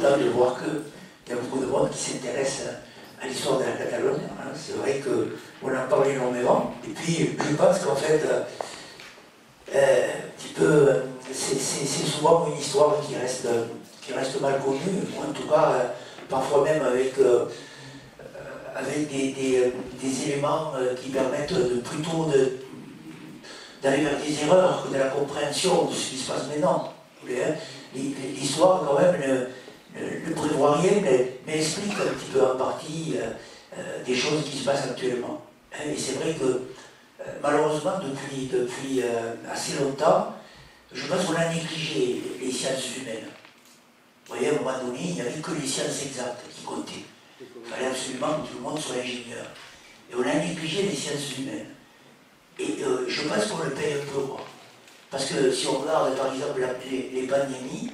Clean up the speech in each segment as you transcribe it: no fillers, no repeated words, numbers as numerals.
content de voir qu'il y a beaucoup de monde qui s'intéresse à l'histoire de la Catalogne. Hein. C'est vrai qu'on en parle énormément. Et puis, je pense qu'en fait, c'est souvent une histoire qui reste mal connue, ou en tout cas, parfois même avec des éléments qui permettent plutôt d'aller vers des erreurs que de la compréhension de ce qui se passe maintenant. L'histoire, quand même, ne prévoit rien, mais explique un petit peu en partie des choses qui se passent actuellement. Et c'est vrai que, malheureusement, depuis assez longtemps, je pense qu'on a négligé les sciences humaines. Vous voyez, à un moment donné, il n'y avait que les sciences exactes qui comptaient. Il fallait absolument que tout le monde soit ingénieur. Et on a négligé les sciences humaines. Et je pense qu'on le paye un peu, quoi. Parce que si on regarde, par exemple, les pandémies,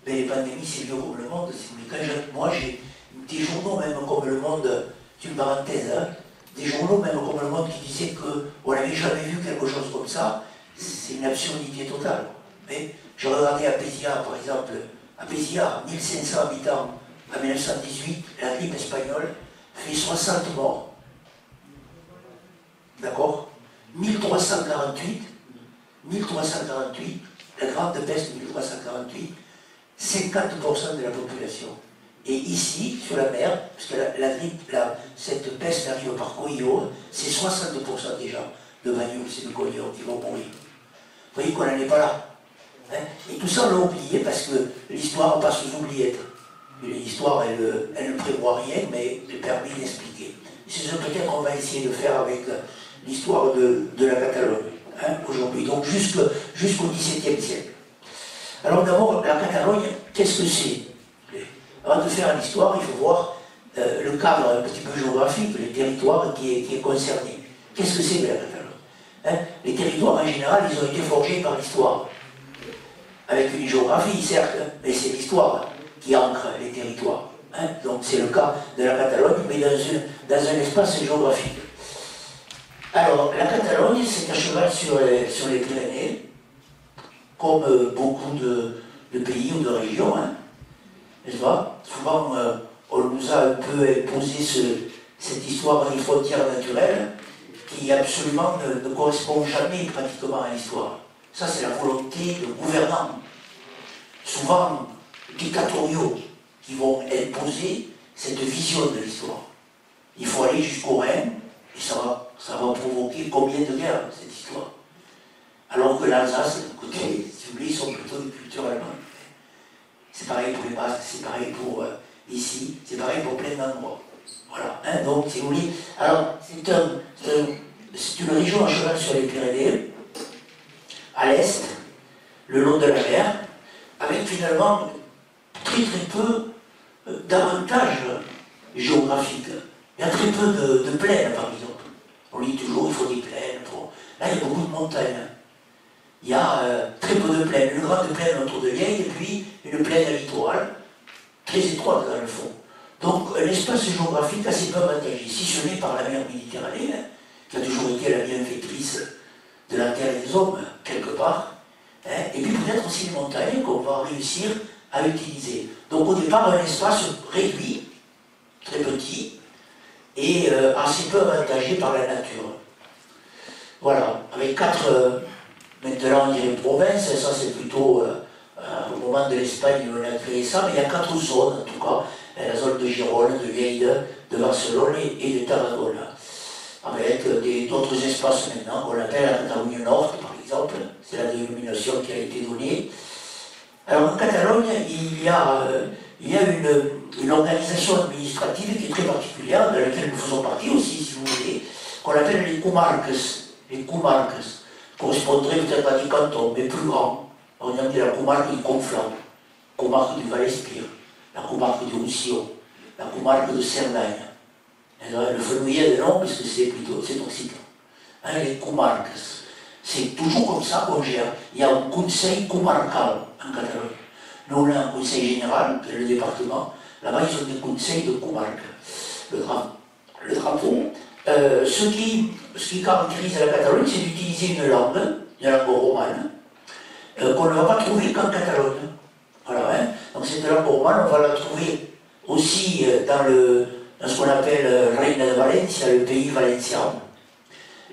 ben les pandémies, c'est vieux comme le monde. Si vous voulez. Moi, j'ai des journaux, même comme Le Monde, c'est une parenthèse, hein, des journaux, même comme Le Monde, qui disaient qu'on n'avait jamais vu quelque chose comme ça. C'est une absurdité totale. Mais je regardais à Pézia, par exemple, à Pézia, 1500 habitants, en 1918, la grippe espagnole fait 60 morts. D'accord? 1348, la grande peste de 1348, 50% de la population. Et ici, sur la mer, parce que la grippe, cette peste arrive par Coyo, c'est 60% déjà de Bagnols et de Coyo qui vont mourir. Vous voyez qu'on n'en est pas là. Hein? Et tout ça, on l'a oublié parce que l'histoire passe aux oubliettes. L'histoire, elle ne prévoit rien, mais elle permet d'expliquer. C'est ce peut-être qu'on va essayer de faire avec l'histoire de la Catalogne, hein, aujourd'hui, donc jusqu'au XVIIe siècle. Alors d'abord, la Catalogne, qu'est-ce que c'est? Avant de faire l'histoire, il faut voir le cadre un petit peu géographique, le territoire qui est concerné. Qu'est-ce que c'est que la Catalogne? Hein? Les territoires, en général, ils ont été forgés par l'histoire. Avec une géographie, certes, mais c'est l'histoire qui ancre les territoires. Hein? Donc c'est le cas de la Catalogne, mais dans un espace géographique. Alors, la Catalogne, c'est à cheval sur les Pyrénées, comme beaucoup de pays ou de régions, hein, n'est-ce pas? Souvent, on nous a un peu imposé cette histoire des frontières naturelles qui absolument ne correspond jamais pratiquement à l'histoire. Ça, c'est la volonté de gouvernants, souvent dictatoriaux, qui vont imposer cette vision de l'histoire. Il faut aller jusqu'au Rhin, et ça va provoquer combien de guerres, cette histoire? Alors que l'Alsace, écoutez, si vous voulez, ils sont plutôt de culture allemande. C'est pareil pour les Basques, c'est pareil pour ici, c'est pareil pour plein d'endroits. Voilà, hein, donc, si vous voulez, alors, c'est une région à cheval sur les Pyrénées, à l'est, le long de la mer, avec finalement très peu d'avantages géographiques. Il y a très peu de plaines, par exemple. On dit toujours il faut des plaines. Là, il y a beaucoup de montagnes. Il y a très peu de plaines. Une grande plaine autour de Liège et puis une plaine à littoral, très étroite dans le fond. Donc, un espace géographique assez peu avantagé, si ce n'est par la mer Méditerranée, hein, qui a toujours été la bienfaitrice de la terre et des hommes, quelque part. Hein, et puis peut-être aussi les montagnes qu'on va réussir à utiliser. Donc, au départ, un espace réduit, très petit, et assez peu avantagé par la nature. Voilà, avec maintenant on dirait provinces, ça c'est plutôt au moment de l'Espagne où on a créé ça, mais il y a 4 zones en tout cas, la zone de Gérone, de Lleida, de Barcelone et de Tarragona, avec d'autres espaces maintenant qu'on appelle la Catalogne Nord par exemple, c'est la dénomination qui a été donnée. Alors en Catalogne, il y a une organisation administrative qui est très particulière, de laquelle nous faisons partie aussi, si vous voulez, qu'on appelle les comarques. Les comarques correspondraient peut-être à des cantons, mais plus grands. On a dit la comarque du Conflans, la comarque du Val-Espire, la comarque du Roussillon, la comarque de Cerdagne. Le fenouillet de nom, parce que c'est occitan. Hein, les comarques. C'est toujours comme ça qu'on gère. Il y a un conseil comarcal en Catalogne. Nous, on a un conseil général, qui est le département. Là-bas, ils ont des conseils de comarque. Le drapeau. Ce qui caractérise la Catalogne, c'est d'utiliser une langue romane, qu'on ne va pas trouver qu'en Catalogne. Voilà, hein. Donc cette cette langue romane, on va la trouver aussi dans ce qu'on appelle Reina de Valencia, le pays valencien,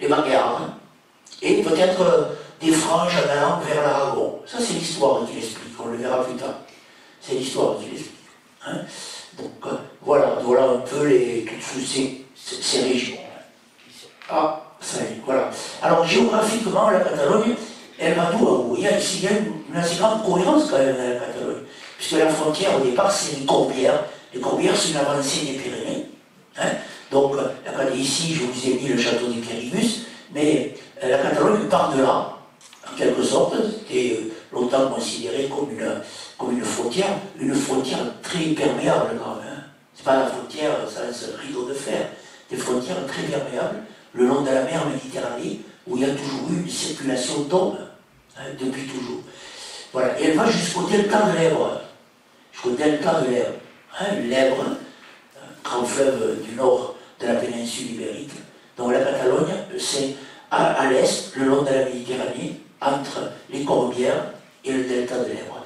les Bagueards, et peut-être des franges en allant vers l'Aragon. Ça, c'est l'histoire qui l'explique, on le verra plus tard. C'est l'histoire qui l'explique. Hein. Donc, voilà un peu toutes ces régions. Ah, ça y est, voilà. Alors, géographiquement, la Catalogne, elle va d'où à où? Il y a une assez grande cohérence quand même dans la Catalogne, puisque la frontière au départ, c'est les Corbières. Les Corbières, c'est une avancée des Pyrénées. Hein. Donc, ici, je vous ai mis le château des Péribus, mais la Catalogne part de là, en quelque sorte. C'était longtemps considéré comme une frontière très perméable quand même. Hein. C'est pas la frontière sans rideau de fer, des frontières très perméables le long de la mer Méditerranée, où il y a toujours eu une circulation d'hommes, hein, depuis toujours. Voilà, et elle va jusqu'au delta de l'Èbre. Hein, l'Èbre, grand fleuve du nord de la péninsule ibérique. Donc la Catalogne, c'est à l'est, le long de la Méditerranée, entre les Corbières et le delta de l'Èbre.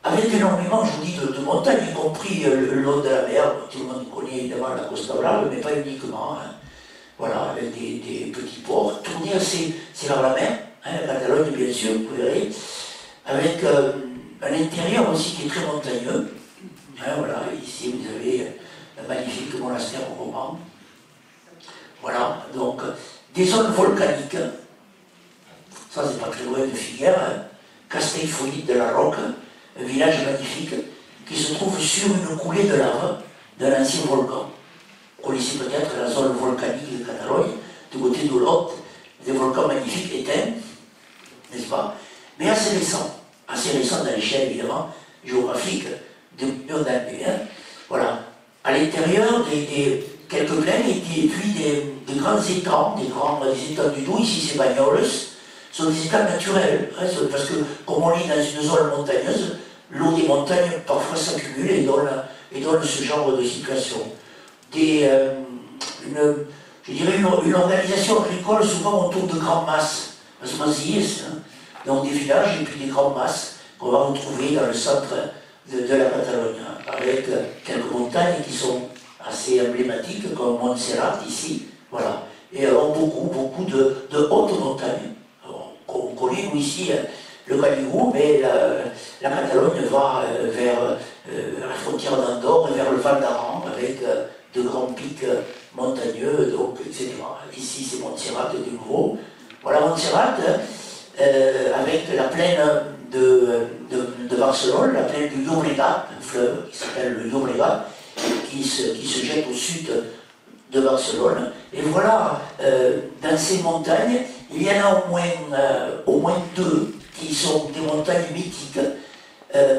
Avec énormément, je vous dis, de montagnes, y compris le long de la mer. Tout le monde connaît évidemment la Costa Brava, mais pas uniquement. Hein. Voilà, avec des petits ports, tournés assez vers la mer, hein, la Catalogne bien sûr, vous verrez, avec un intérieur aussi qui est très montagneux. Hein, voilà, ici vous avez le magnifique monastère roman. Voilà, donc des zones volcaniques, ça c'est pas très loin de Figueres, hein, Castellfollit de la Roque, un village magnifique qui se trouve sur une coulée de lave d'un ancien volcan. Vous connaissez peut-être la zone volcanique de Catalogne, du côté d'Olot, des volcans magnifiques éteints, n'est-ce pas? Mais assez récents dans l'échelle évidemment géographique de millions d'années. Hein. Voilà. À l'intérieur, quelques plaines et puis des grands étangs, des étangs du Doubs, ici c'est Bagnoles, sont des étangs naturels, hein, parce que comme on est dans une zone montagneuse, l'eau des montagnes parfois s'accumule et donne ce genre de situation. Je dirais une organisation agricole souvent autour de grandes masses, hein, donc des villages et puis des grandes masses qu'on va retrouver dans le centre de la Catalogne, hein, avec quelques montagnes qui sont assez emblématiques, comme Montserrat ici, voilà, et alors beaucoup de hautes montagnes. On connaît nous ici le Canigou, mais la Catalogne va vers la frontière d'Andorre et vers le Val d'Aran, avec de grands pics montagneux, donc, etc. Ici, c'est Montserrat de nouveau. Voilà Montserrat, avec la plaine de Barcelone, la plaine du Llobregat, un fleuve qui s'appelle le Llobregat, qui se jette au sud de Barcelone. Et voilà, dans ces montagnes, il y en a au moins deux qui sont des montagnes mythiques,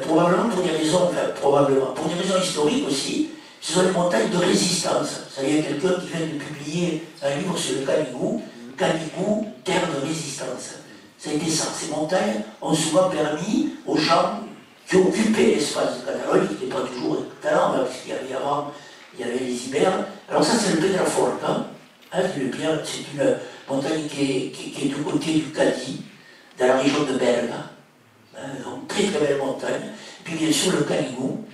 probablement pour des raisons historiques aussi. Ce sont des montagnes de résistance. Il y a quelqu'un qui vient de publier un livre sur le Canigou, Canigou, terre de résistance. Ça a été ça. Ces montagnes ont souvent permis aux gens qui occupaient l'espace de Catalogne, qui n'était pas toujours catalan, puisqu'il y avait avant, il y avait les Ibères. Alors ça, c'est le Pedraforca. Hein, c'est une montagne qui est du côté du Cadí, dans la région de Berga. Hein, donc très très belle montagne. Puis bien sûr le Canigou.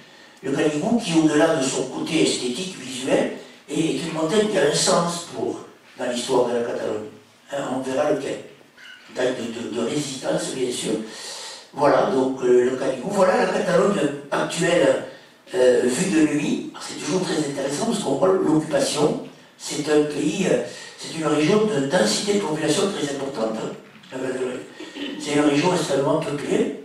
Le Canigou qui, au-delà de son côté esthétique, visuel, est une montagne qui a un sens dans l'histoire de la Catalogne. Hein, on verra lequel. De résistance, bien sûr. Voilà, donc le Canigou. Voilà la Catalogne actuelle vue de nuit. C'est toujours très intéressant parce qu'on voit l'occupation. C'est un pays, c'est une région de densité de population très importante. La Catalogne. C'est une région extrêmement peuplée.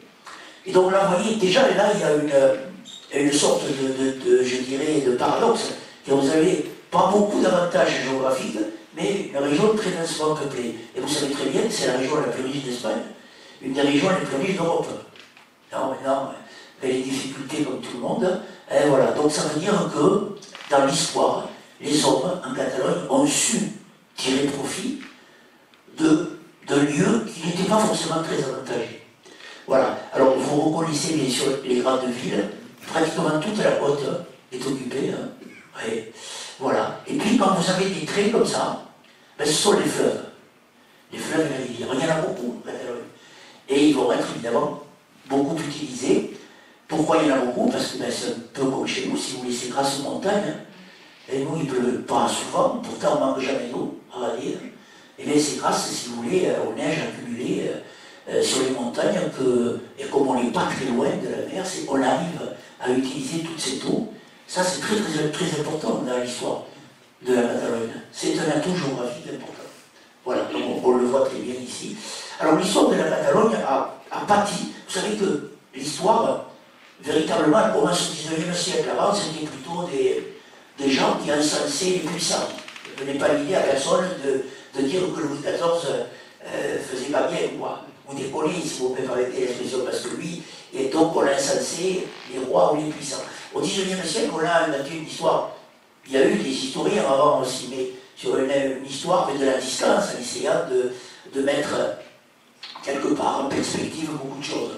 Et donc là, vous voyez, déjà là, il y a une sorte je dirais, de paradoxe. Et vous avez pas beaucoup d'avantages géographiques, mais une région très densément peuplée. Et vous savez très bien que c'est la région la plus riche d'Espagne, une des régions les plus riches d'Europe. Non, maintenant, avec les difficultés comme tout le monde, et voilà. Donc ça veut dire que, dans l'histoire, les hommes en Catalogne ont su tirer profit de lieux qui n'étaient pas forcément très avantagés. Voilà. Alors vous reconnaissez bien sûr les grandes villes, pratiquement toute la côte est occupée. Hein. Ouais. Voilà. Et puis quand vous avez des traits comme ça, ben, ce sont les fleuves. Les fleuves et les rivières. Il y en a beaucoup en Catalogne. Et ils vont être évidemment beaucoup utilisés Pourquoi il y en a beaucoup? Parce que ben, c'est un peu comme chez nous, si vous voulez, c'est grâce aux montagnes. Et nous, il ne pleut pas souvent, pourtant on ne manque jamais d'eau, on va dire. Et bien c'est grâce, si vous voulez, aux neiges accumulées sur les montagnes que, et comme on n'est pas très loin de la mer, on arrive à utiliser toute cette eau. Ça, c'est très, très, très important dans l'histoire de la Catalogne. C'est un atout géographique important. Voilà, donc on le voit très bien ici. Alors l'histoire de la Catalogne a pâti. Vous savez que l'histoire, véritablement, au moins au XIXe siècle, avant, c'était plutôt des gens qui encensaient les puissants. Il ne donnait pas l'idée à personne de dire que Louis XIV faisait pas bien, quoi. Ou décoller, si vous me permettez l'expression, parce que lui, et donc on a encensé les rois ou les puissants. Au XIXe siècle, on a inventé une histoire. Il y a eu des historiens avant aussi, mais sur une histoire mais de la distance, en essayant de mettre quelque part en perspective beaucoup de choses.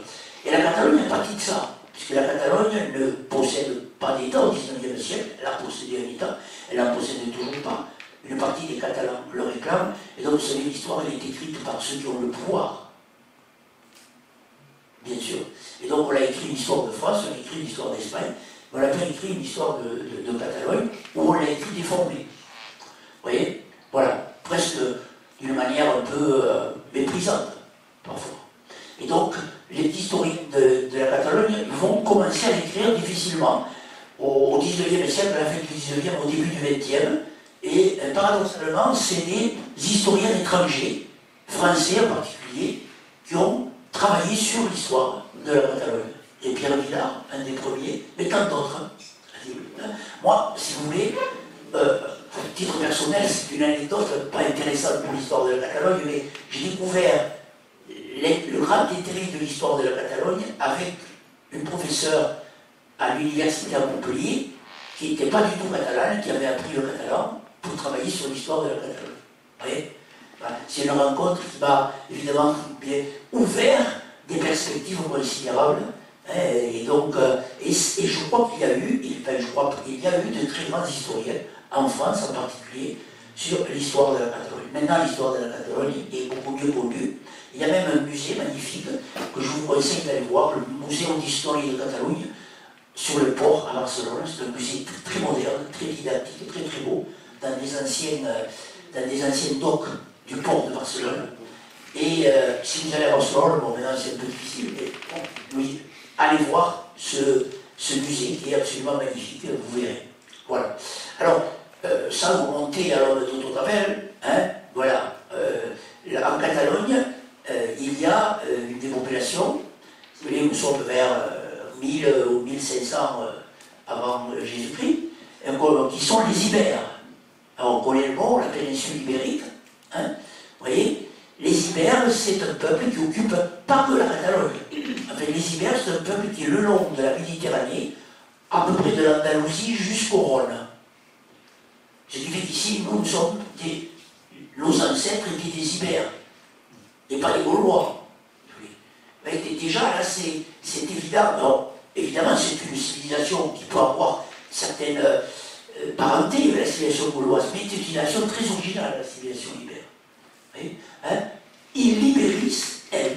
Et la Catalogne est partie de ça, puisque la Catalogne ne possède pas d'État au XIXe siècle, elle a possédé un État, elle n'en possède toujours pas. Une partie des Catalans le réclame, et donc vous savez, l'histoire elle est écrite par ceux qui ont le pouvoir. Bien sûr. Et donc on a écrit une histoire de France, on a écrit une histoire d'Espagne, on n'a pas écrit une histoire de Catalogne, où on l'a écrit déformée. Vous voyez? Voilà, presque d'une manière un peu méprisante, parfois. Et donc, les historiens de la Catalogne vont commencer à l'écrire difficilement au XIXe siècle, à la fin du XIXe, au début du XXe, et paradoxalement, c'est des historiens étrangers, français en particulier, qui ont travaillé sur l'histoire de la Catalogne. Et Pierre Vilar, un des premiers, mais tant d'autres. Moi, si vous voulez, à titre personnel, c'est une anecdote pas intéressante pour l'histoire de la Catalogne, mais j'ai découvert le grand intérêt de l'histoire de la Catalogne avec une professeure à l'université à Montpellier, qui n'était pas du tout catalane, qui avait appris le catalan pour travailler sur l'histoire de la Catalogne. Vous voyez? Voilà. C'est une rencontre qui m'a évidemment bien ouvert des perspectives considérables. Et donc, et je crois qu'il y a eu, de très grands historiens, en France en particulier, sur l'histoire de la Catalogne. Maintenant, l'histoire de la Catalogne est beaucoup mieux connue. Il y a même un musée magnifique que je vous conseille d'aller voir, le Muséum d'Histoire de Catalogne, sur le port à Barcelone. C'est un musée très moderne, très didactique, très très beau, dans des anciens docks du port de Barcelone. Et si vous allez à Barcelone, bon maintenant c'est un peu difficile, mais bon, oui, allez voir ce musée qui est absolument magnifique, vous verrez. Voilà. Alors, sans vous monter à l'homme de Totapel, hein, voilà. En Catalogne, il y a une des populations, vous voyez, nous sommes vers 1000 ou 1500 avant Jésus-Christ, qui sont les Ibères. Alors on connaît le mot, la péninsule ibérique, hein, vous voyez, les Ibères, c'est un peuple qui occupe pas que la Catalogne. Enfin, les Ibères, c'est un peuple qui est le long de la Méditerranée, à peu près de l'Andalousie jusqu'au Rhône. Ce qui fait qu'ici, nous sommes nos ancêtres étaient des Ibères, et pas les Gaulois. Mais déjà, là, c'est évident. Alors, évidemment, c'est une civilisation qui peut avoir certaines parentés avec la civilisation gauloise, mais c'est une civilisation très originale, la civilisation ibère. Hein? Illiberis, elle,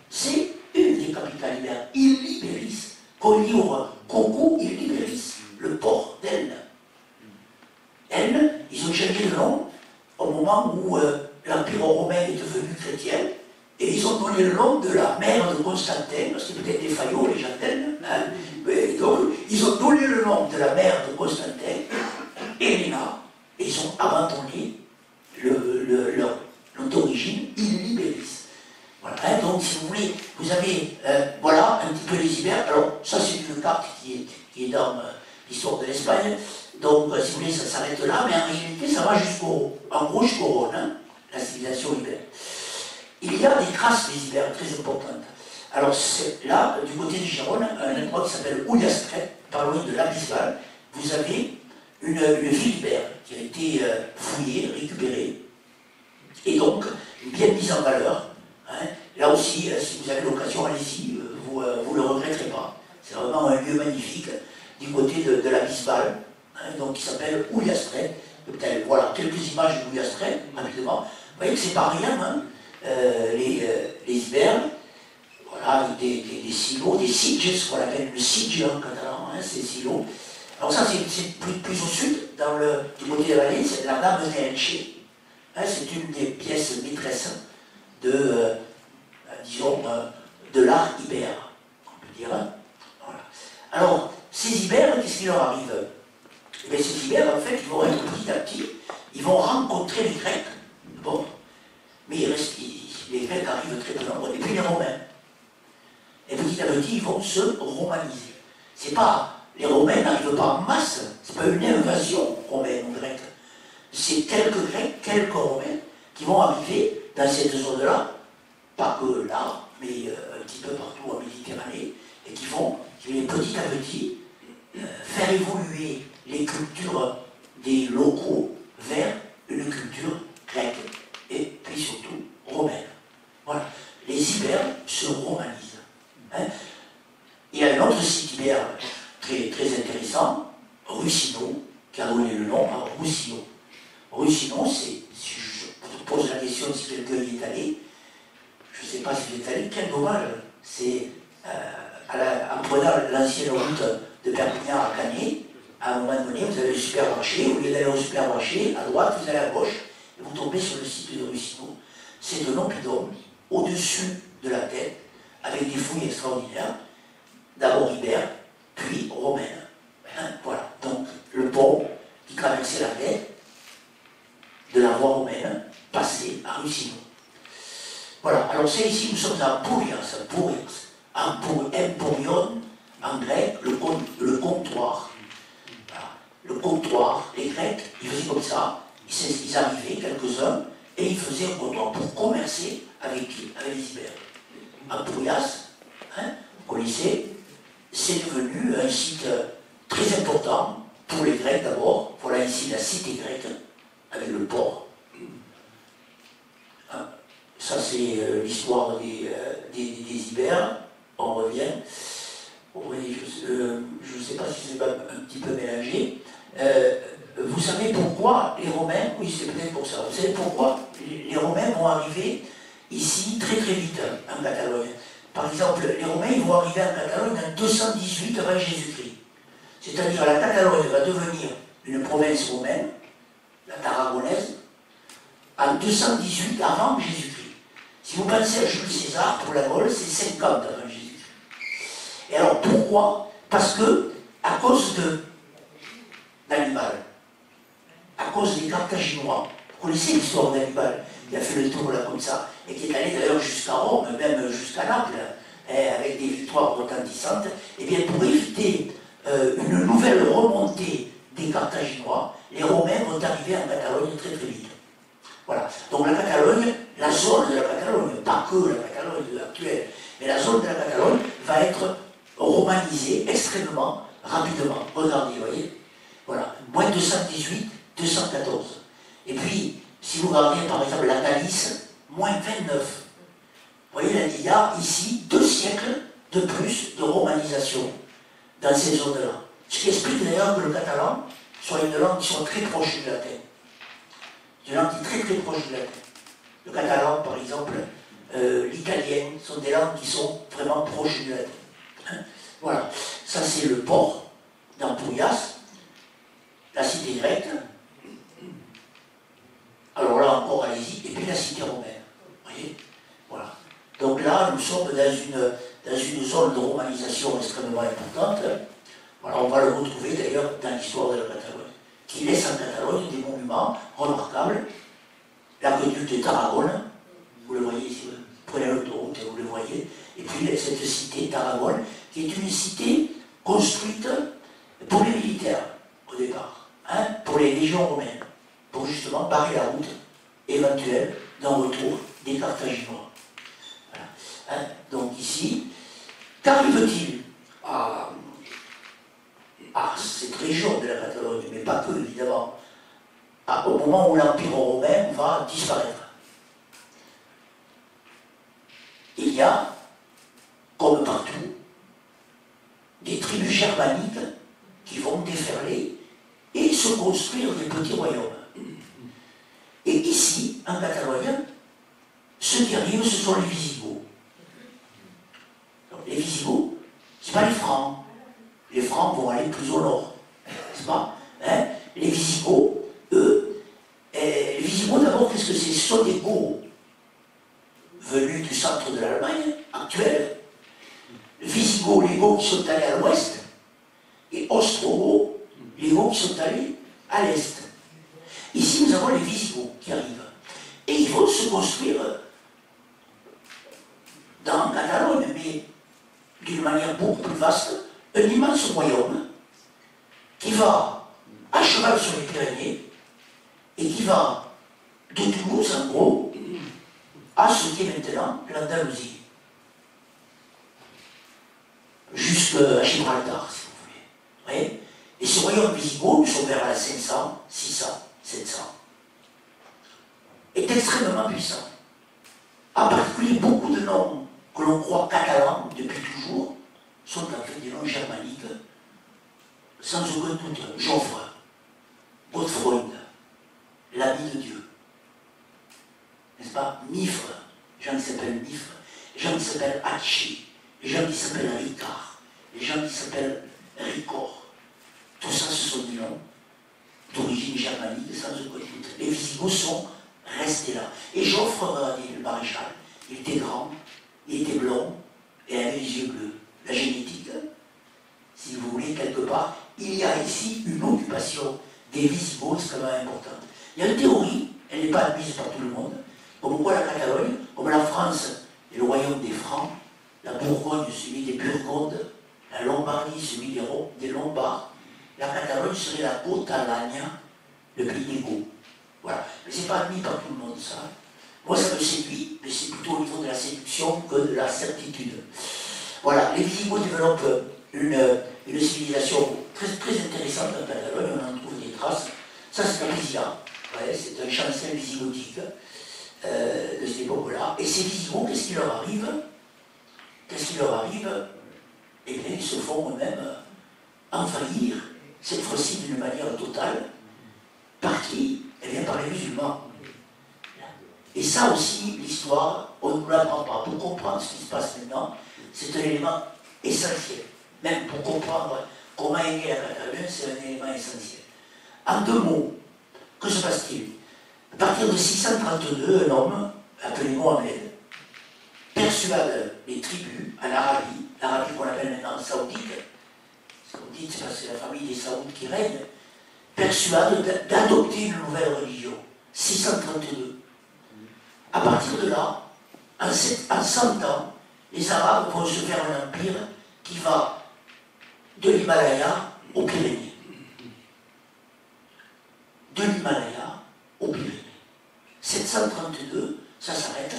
c'est une des capitales ibères. Illiberis, Coniura, Coco Illiberis, le port d'Elne. Elne, ils ont changé de nom au moment où l'Empire romain est devenu chrétien, et ils ont donné le nom de la mère de Constantin, parce que peut-être des faillots, les gens d'Elne, hein, donc ils ont donné le nom de la mère de Constantin, Helena, et ils ont abandonné leur nom d'origine, Illiberis. Voilà, hein, donc si vous voulez, vous avez, voilà, un petit peu les Ibères. Alors, ça c'est une carte qui est dans l'histoire de l'Espagne. Donc, si vous voulez, ça s'arrête là, mais en réalité, ça va jusqu'au Rhône, hein, la civilisation ibère. Il y a des traces des Ibères très importantes. Alors, là, du côté du Gironde, un endroit qui s'appelle Ollastret, par loin de la Bisbal, vous avez une ville ibère qui a été fouillée, récupérée, et donc bien mise en valeur. Hein. Là aussi, si vous avez l'occasion, allez-y, vous ne le regretterez pas. C'est vraiment un lieu magnifique du côté de la Bisbal. Hein, donc qui s'appelle Ollastret. Voilà, quelques images de Ollastret, rapidement. Vous voyez que c'est pas rien, hein, les Ibères. voilà, avec des silos, des sitges, ce qu'on appelle le siege en catalan, hein, ces silos. Alors ça, c'est plus au sud, du côté de la vallée, c'est la Dame d'Elche. Hein, c'est une des pièces maîtresses de, disons, de l'art ibère, on peut dire. Voilà. Alors, ces ibères, qu'est-ce qui leur arrive? Eh bien, ces ibères, en fait, ils vont être petit à petit, ils vont rencontrer les Grecs, bon, mais les Grecs arrivent très peu nombreux, et puis les Romains. Et petit à petit, ils vont se romaniser. C'est pas, les Romains n'arrivent pas en masse, c'est pas une invasion romaine ou grecque. C'est quelques Grecs, quelques Romains qui vont arriver dans cette zone-là, pas que là, mais un petit peu partout en Méditerranée, et qui vont, petit à petit, faire évoluer les cultures des locaux vers une culture grecque, et puis surtout romaine. Voilà. Les ibères se romanisent. Hein. Il y a un autre site ibère très intéressant, Rusino, qui a donné le nom à Roussillon. Roussillon, c'est, si je te pose la question si quelqu'un y est allé, je ne sais pas si vous êtes allé, quel dommage, c'est en prenant l'ancienne route de Perpignan à Canet, à un moment donné, vous avez le supermarché, au lieu d'aller au supermarché, à droite, vous allez à gauche, et vous tombez sur le site de Rusino. C'est un oppidum au-dessus de la tête, avec des fouilles extraordinaires, d'abord ibères, puis romaines. Hein, voilà, donc le pont qui traversait la tête de la voie romaine, passait à Rusino. Voilà, alors c'est ici, nous sommes à Emporias, Emporion, en grec, le comptoir. Voilà. Le comptoir, les Grecs, ils faisaient comme ça, ils arrivaient, quelques-uns, et ils faisaient un comptoir pour commercer avec qui? Avec les ibères. Emporias, hein, vous connaissez, c'est devenu un site très important pour les Grecs d'abord. Voilà ici la cité grecque, avec le port. Hein. Ça c'est l'histoire des ibères. On revient. Oui, je ne sais pas si c'est pas un petit peu mélangé. Vous savez pourquoi les Romains, oui c'est peut-être pour ça, vous savez pourquoi les Romains vont arriver ici très vite en Catalogne. Par exemple, les Romains ils vont arriver en Catalogne en 218 avant Jésus-Christ. C'est-à-dire la Catalogne va devenir une province romaine, la Tarragonaise, en 218 avant Jésus-Christ. Si vous pensez à Jules César, pour la Gaule, c'est 50 avant Jésus-Christ. Et alors pourquoi? Parce que, à cause d'Hannibal, à cause des Carthaginois, vous connaissez l'histoire d'Hannibal, qui a fait le tour là comme ça, et qui est allé d'ailleurs jusqu'à Rome, même jusqu'à Naples, avec des victoires retentissantes, et bien pour éviter une nouvelle remontée des Carthaginois, les Romains vont arriver en Catalogne très vite. Voilà. Donc la Catalogne, la zone de la Catalogne, pas que la Catalogne actuelle, mais la zone de la Catalogne va être romanisée extrêmement rapidement. Regardez, vous voyez. Voilà. Moins 218, 214. Et puis, si vous regardez par exemple la Galice, moins 29. Vous voyez, il y a ici 2 siècles de plus de romanisation dans ces zones-là. Ce qui explique d'ailleurs que le catalan soit une langue qui soit très proche du latin. Une langue qui est très proche du latin. Le catalan, par exemple, l'italien, sont des langues qui sont vraiment proches du latin. Hein? Voilà. Ça, c'est le port d'Emporias, la cité grecque. Alors là encore, allez-y, et puis la cité romaine. Vous voyez? Voilà. Donc là, nous sommes dans une zone de romanisation extrêmement importante. Voilà, on va le retrouver d'ailleurs dans l'histoire de la Catalogne, qui laisse en Catalogne des monuments remarquables. L'aqueduc de Tarragone, vous le voyez ici, vous prenez l'autoroute et vous le voyez, et puis cette cité Tarragone, qui est une cité construite pour les militaires au départ, hein, pour les légions romaines, pour justement barrer la route éventuelle d'un retour des Carthaginois. Voilà. Hein, donc ici, qu'arrive-t-il à cette région de la Catalogne, mais pas que évidemment, au moment où l'Empire romain va disparaître? Il y a, comme partout, des tribus germaniques qui vont déferler et se construire des petits royaumes. Et ici, en Catalogne, ceux qui arrivent, ce sont les Visigoths. C'est pas les Francs. Les Francs vont aller plus au nord, n'est-ce pas, hein? Les Visigoths, eux, les Visigoths d'abord, qu'est-ce que c'est? Ce sont des Goths venus du centre de l'Allemagne actuelle. Visigoths, les Goths qui sont allés à l'ouest, et Ostrogoths, les Goths qui sont allés à l'est. Ici, nous avons les Visigoths qui arrivent. Et ils vont se construire dans Catalogne, mais d'une manière beaucoup plus vaste, un immense royaume qui va à cheval sur les Pyrénées et qui va de Toulouse, en gros, à ce qui est maintenant l'Andalousie. Jusqu'à Gibraltar, si vous voulez. Ouais. Et ce royaume wisigoth, nous sommes vers la 500, 600, 700, est extrêmement puissant. En particulier, beaucoup de noms que l'on croit catalans depuis toujours sont en fait des noms germaniques, sans aucun doute. Joffre, Godefroy, l'ami de Dieu, n'est-ce pas? Mifre, les gens qui s'appellent Mifre, les gens qui s'appellent Hachi, les gens qui s'appellent Ricard, les gens qui s'appellent Ricor. Tout ça, ce sont des noms d'origine germanique, sans aucun doute. Les Visigoths sont restés là. Et Joffre, regardez, le maréchal, il était grand, il était blond, et avait les yeux bleus. La génétique, si vous voulez, quelque part, il y a ici une occupation des Visigoths quand même importante. Il y a une théorie, elle n'est pas admise par tout le monde, comme quoi la Catalogne, comme la France est le royaume des Francs, la Bourgogne, celui des Burgondes, la Lombardie, celui des Lombards, la Catalogne serait la Haute-Alagne, le pays des Goths. Voilà. Mais ce n'est pas admis par tout le monde, ça. Moi, ça me séduit, mais c'est plutôt au niveau de la séduction que de la certitude. Voilà, les Visigoths développent une civilisation très, très intéressante en Catalogne, on en trouve des traces. Ça, c'est un Visia, ouais, c'est un chancel visigothique de cette époque-là. Et ces Visigoths, qu'est-ce qui leur arrive? Qu'est-ce qui leur arrive? Eh bien, ils se font eux-mêmes envahir, cette fois-ci d'une manière totale, par qui? Eh bien, par les musulmans. Et ça aussi, l'histoire, on ne nous l'apprend pas. Pour comprendre ce qui se passe maintenant, c'est un élément essentiel. Même pour comprendre comment est née la Catalogne, c'est un élément essentiel. En deux mots, que se passe-t-il? À partir de 632, un homme, appelé Mohamed, persuade les tribus en Arabie, l'Arabie qu'on appelle maintenant saoudite, saoudite c'est parce que c'est la famille des Saouds qui règne, persuade d'adopter une nouvelle religion. 632. À partir de là, en 100 ans, les Arabes vont se faire un empire qui va de l'Himalaya aux Pyrénées. De l'Himalaya aux Pyrénées. 732, ça s'arrête.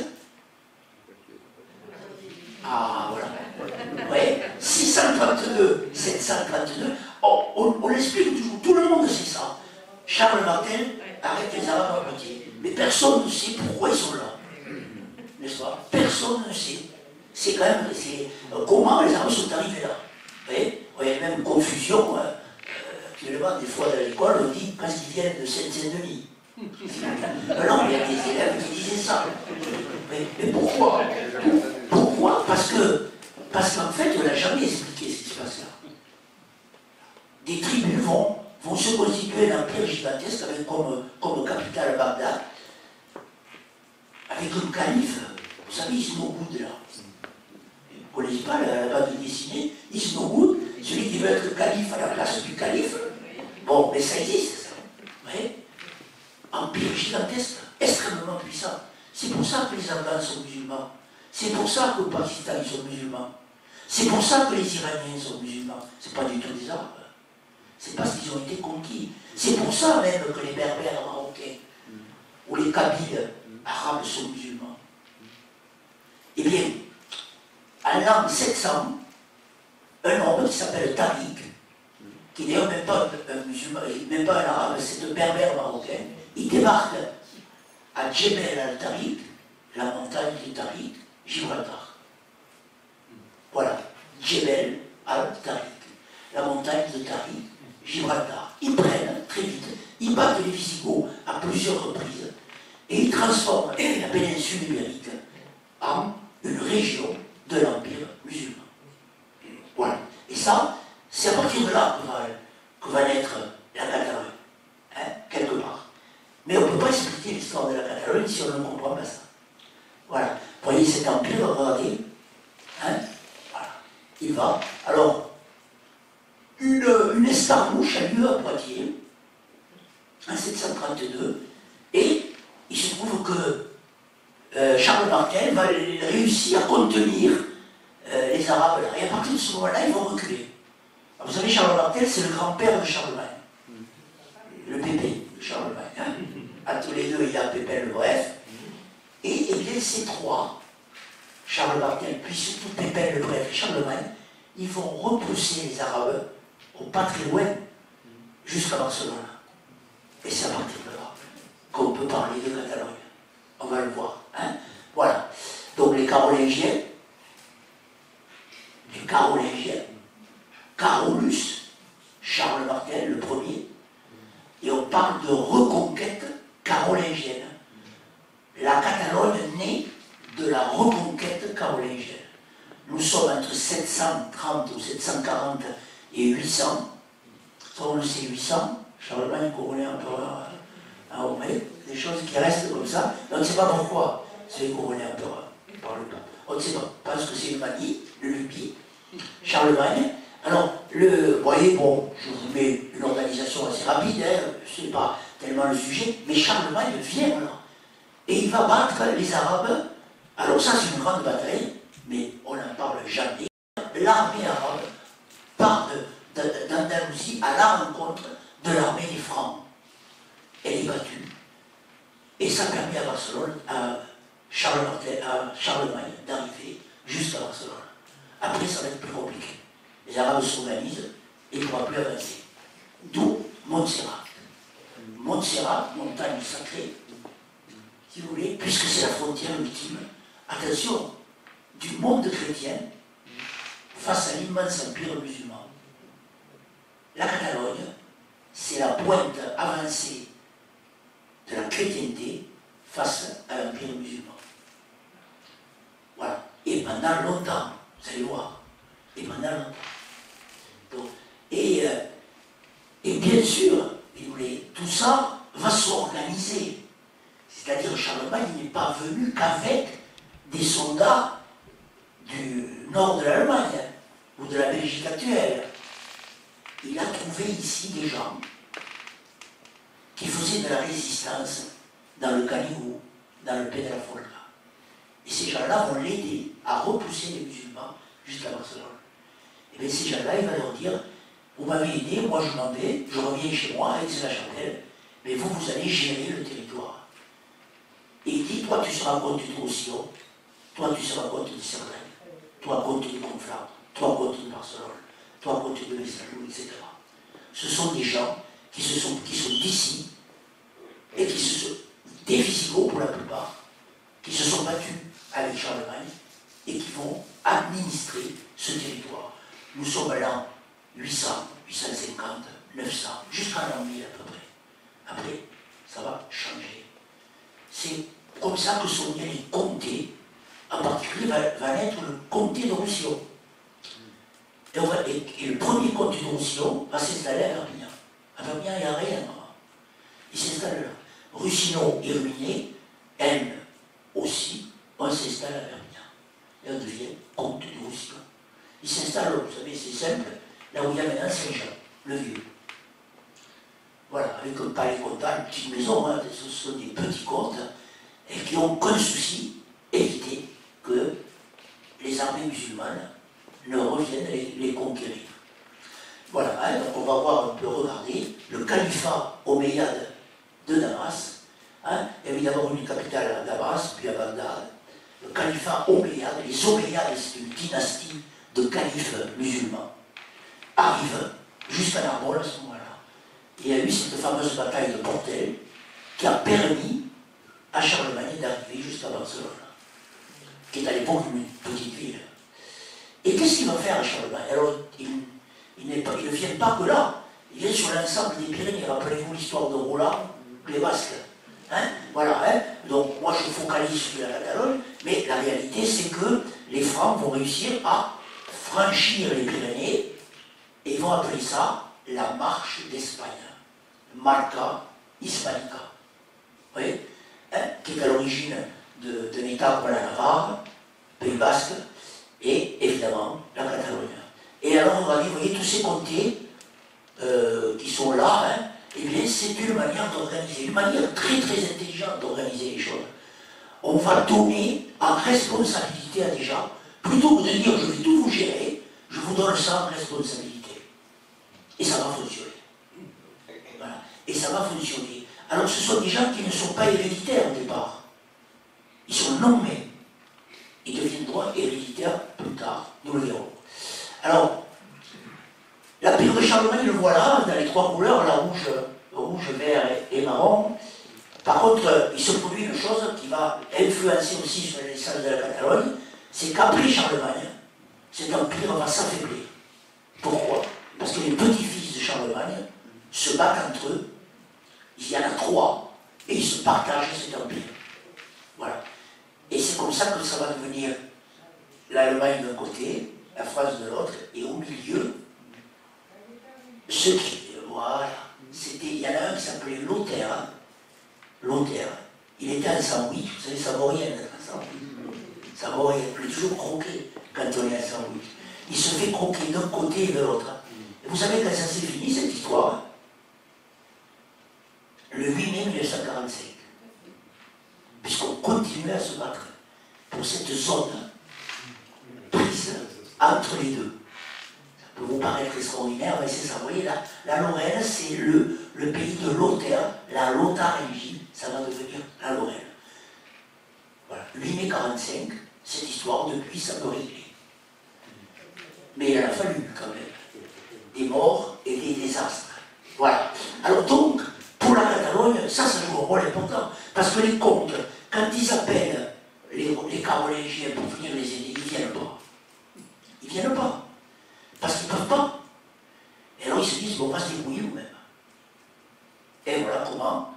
Ah, voilà. Oui, 632, 732. Oh, on l'explique toujours, tout le monde sait ça. Charles Martel arrête les Arabes à moitié. Mais personne ne sait pourquoi ils sont là. N'est-ce pas? Personne ne sait. C'est quand même, comment les Arabes sont arrivés là. Il y a même confusion. Actuellement, des fois, à l'école, on dit parce qu'ils viennent de Seine-Saint-Denis. Non, il y a des élèves qui disaient ça. Mais pourquoi? Pourquoi? Parce qu'en fait, on n'a jamais expliqué ce qui se passe là. Des tribus vont se constituer un empire gigantesque avec comme capitale Bagdad, avec un calife. Vous savez, Isnogoud, là. Vous ne connaissez pas la bande dessinée? Isnogoud, celui qui veut être calife à la place du calife. Bon, mais ça existe, ça. Oui. Empire gigantesque, extrêmement puissant. C'est pour ça que les Afghans sont musulmans. C'est pour ça que le Pakistan, ils sont musulmans. C'est pour ça que les Iraniens sont musulmans. C'est pas du tout des Arabes. C'est parce qu'ils ont été conquis. C'est pour ça même que les Berbères marocains ou les Kabyles arabes sont musulmans. Eh bien, en l'an 700, un homme qui s'appelle Tariq, qui n'est même pas un musulman, même pas un arabe, c'est un berbère marocain, il débarque à Djebel al-Tariq, la montagne de Tariq, Gibraltar. Voilà, Djebel al-Tariq, la montagne de Tariq, Gibraltar. Ils prennent très vite, ils battent les Visigoths à plusieurs reprises et ils transforment la péninsule ibérique en une région de l'Empire musulman. Voilà. C'est à partir de là que va naître la Catalogne, hein, quelque part. Mais on ne peut pas expliquer l'histoire de la Catalogne si on ne comprend pas ça. Voilà. Vous voyez cet empire, regardez. Hein, voilà. Il va. Alors, une escarmouche a lieu à Poitiers, en 732, et il se trouve que Charles Martel va réussir à contenir les Arabes là. Et à partir de ce moment-là, ils vont reculer. Alors, vous savez, Charles Martel, c'est le grand-père de Charlemagne. Le Pépé de Charlemagne. Hein. À tous les deux, il y a Pépin le Bref. Et bien, ces trois, Charles Martel, puis surtout Pépin le Bref et Charlemagne, ils vont repousser les Arabes au pas très loin, jusqu'à Barcelone. Et c'est à partir de là qu'on peut parler de Catalogne. On va le voir. Hein. Voilà. Donc les Carolingiens, du Carolingien, Carolus, Charles Martel, le premier, et on parle de reconquête carolingienne. La Catalogne naît de la reconquête carolingienne. Nous sommes entre 730 ou 740 et 800. Ça, on le sait, 800. Charlemagne couronné empereur à Romée. Des choses qui restent comme ça. Mais on ne sait pas pourquoi c'est couronné empereur par le pape. On ne sait pas. Parce que c'est une manie, le lubie. Charlemagne. Alors, vous voyez, bon, je vous mets une organisation assez rapide, hein, ce n'est pas tellement le sujet, mais Charlemagne vient là. Et il va battre les Arabes. Alors ça, c'est une grande bataille, mais on n'en parle jamais. L'armée arabe part d'Andalousie à la rencontre de l'armée des Francs. Elle est battue. Et ça permet à Barcelone, à Charlemagne, d'arriver jusqu'à Barcelone. Après, ça va être plus compliqué. Les Arabes s'organisent et il ne pourra plus avancer. D'où Montserrat. Montserrat, montagne sacrée, si vous voulez, puisque c'est la frontière ultime, attention, du monde chrétien face à l'immense empire musulman. La Catalogne, c'est la pointe avancée de la chrétienté face à l'empire musulman. Voilà. Et pendant longtemps, vous allez voir, et pendant longtemps. Donc, et bien sûr, tout ça va s'organiser. C'est-à-dire Charlemagne n'est pas venu qu'avec des soldats du nord de l'Allemagne ou de la Belgique actuelle. Il a trouvé ici des gens qui faisaient de la résistance dans le Canigou, dans le Pays de la Folga. Et ces gens-là vont l'aider à repousser les musulmans jusqu'à Barcelone. Et bien ces gens-là, il va leur dire, vous m'avez aidé, moi je m'en vais, je reviens chez moi, à Aix-la-Chapelle, mais vous allez gérer le territoire. Et il dit, toi tu seras comte du Roussillon, toi tu seras comte de Cerdagne, toi comte du Conflans, toi comte de Barcelone, toi comte de Messalou, etc. Ce sont des gens qui sont d'ici et qui se sont, des Visigoths pour la plupart, qui se sont battus avec Charlemagne et qui vont administrer ce territoire. Nous sommes à l'an 800, 850, 900, jusqu'à l'an 1000 à peu près. Après, ça va changer. C'est comme ça que sont nés les comtés. En particulier, va naître le comté de Roussillon. Et le premier comté de Roussillon va s'installer à Perpignan. À Perpignan, il n'y a rien. Il s'installe là. Roussillon est ruiné, elle aussi, on s'installe à Perpignan. Et on devient comte de Roussillon. Il s'installe, vous savez, c'est simple, là où il y a maintenant Saint-Jean, le vieux. Voilà, avec un palais comtal, une petite maison, hein, ce sont des petits comtes, et qui n'ont qu'un souci, éviter que les armées musulmanes ne reviennent les conquérir. Voilà, hein, donc on va voir un peu, regarder, le califat omeyyade de Damas. Hein, il y avait d'abord une capitale à Damas, puis à Bagdad. Le califat omeyyade, les Omeyyades, c'est une dynastie de califes musulmans, arrivent jusqu'à Narbonne à ce moment-là. Il y a eu cette fameuse bataille de Portel qui a permis à Charlemagne d'arriver jusqu'à Barcelone, qui est à l'époque une petite ville. Et qu'est-ce qu'il va faire à Charlemagne? Alors, il ne vient pas que là, il vient sur l'ensemble des Pyrénées. Rappelez-vous l'histoire de Roland, les Basques. Hein, voilà, hein. Donc moi je focalise sur la Catalogne, mais la réalité c'est que les Francs vont réussir à franchir les Pyrénées et Et ils vont appeler ça la marche d'Espagne. Marca Hispanica. Vous voyez, hein, qui est à l'origine d'un État comme la Navarre, Pays Basque, et évidemment la Catalogne. Et alors, on va dire, vous voyez, tous ces comtés qui sont là, hein, eh bien, c'est une manière d'organiser, une manière très très intelligente d'organiser les choses. On va donner en responsabilité à des gens, plutôt que de dire je vais tout vous gérer, je vous donne ça en responsabilité. Et ça va fonctionner. Voilà. Et ça va fonctionner. Alors ce sont des gens qui ne sont pas héréditaires au départ. Ils sont nommés. Ils deviendront héréditaires plus tard, nous le verrons. Alors, la pire de Charlemagne, le voilà, dans les trois couleurs, la rouge, vert et marron. Par contre, il se produit une chose qui va influencer aussi sur la naissance de la Catalogne, c'est qu'après Charlemagne, cet empire va s'affaiblir. Pourquoi? Parce que les petits-fils de Charlemagne se battent entre eux, il y en a trois, et ils se partagent cet empire. Voilà. Et c'est comme ça que ça va devenir l'Allemagne d'un côté, la France de l'autre, et au milieu, ceux qui... Voilà. Il y en a un qui s'appelait Lothaire. Lothaire. Il était un sandwich, vous savez, savourien d'être un sandwich. Savourien, il est toujours croqué quand on est un sandwich. Il se fait croquer d'un côté et de l'autre. Et vous savez quand ça s'est fini, cette histoire? Le 8 mai 1945. Puisqu'on continue à se battre pour cette zone prise entre les deux. Ça peut vous paraître extraordinaire, mais c'est ça. Vous voyez, la Lorraine, c'est le pays de Lothaire, la Lotharingie, ça va devenir la Lorraine. Voilà. 8 mai 1945, cette histoire, depuis, ça peut régler. Mais il en a fallu, quand même, des morts et des désastres. Voilà. Alors donc, pour la Catalogne, ça joue un rôle important. Parce que les comtes, quand ils appellent les Carolingiens pour venir les aider, ils ne viennent pas. Ils ne viennent pas. Parce qu'ils ne peuvent pas. Et alors ils se disent, bon, on va se débrouiller nous-mêmes. Et voilà comment,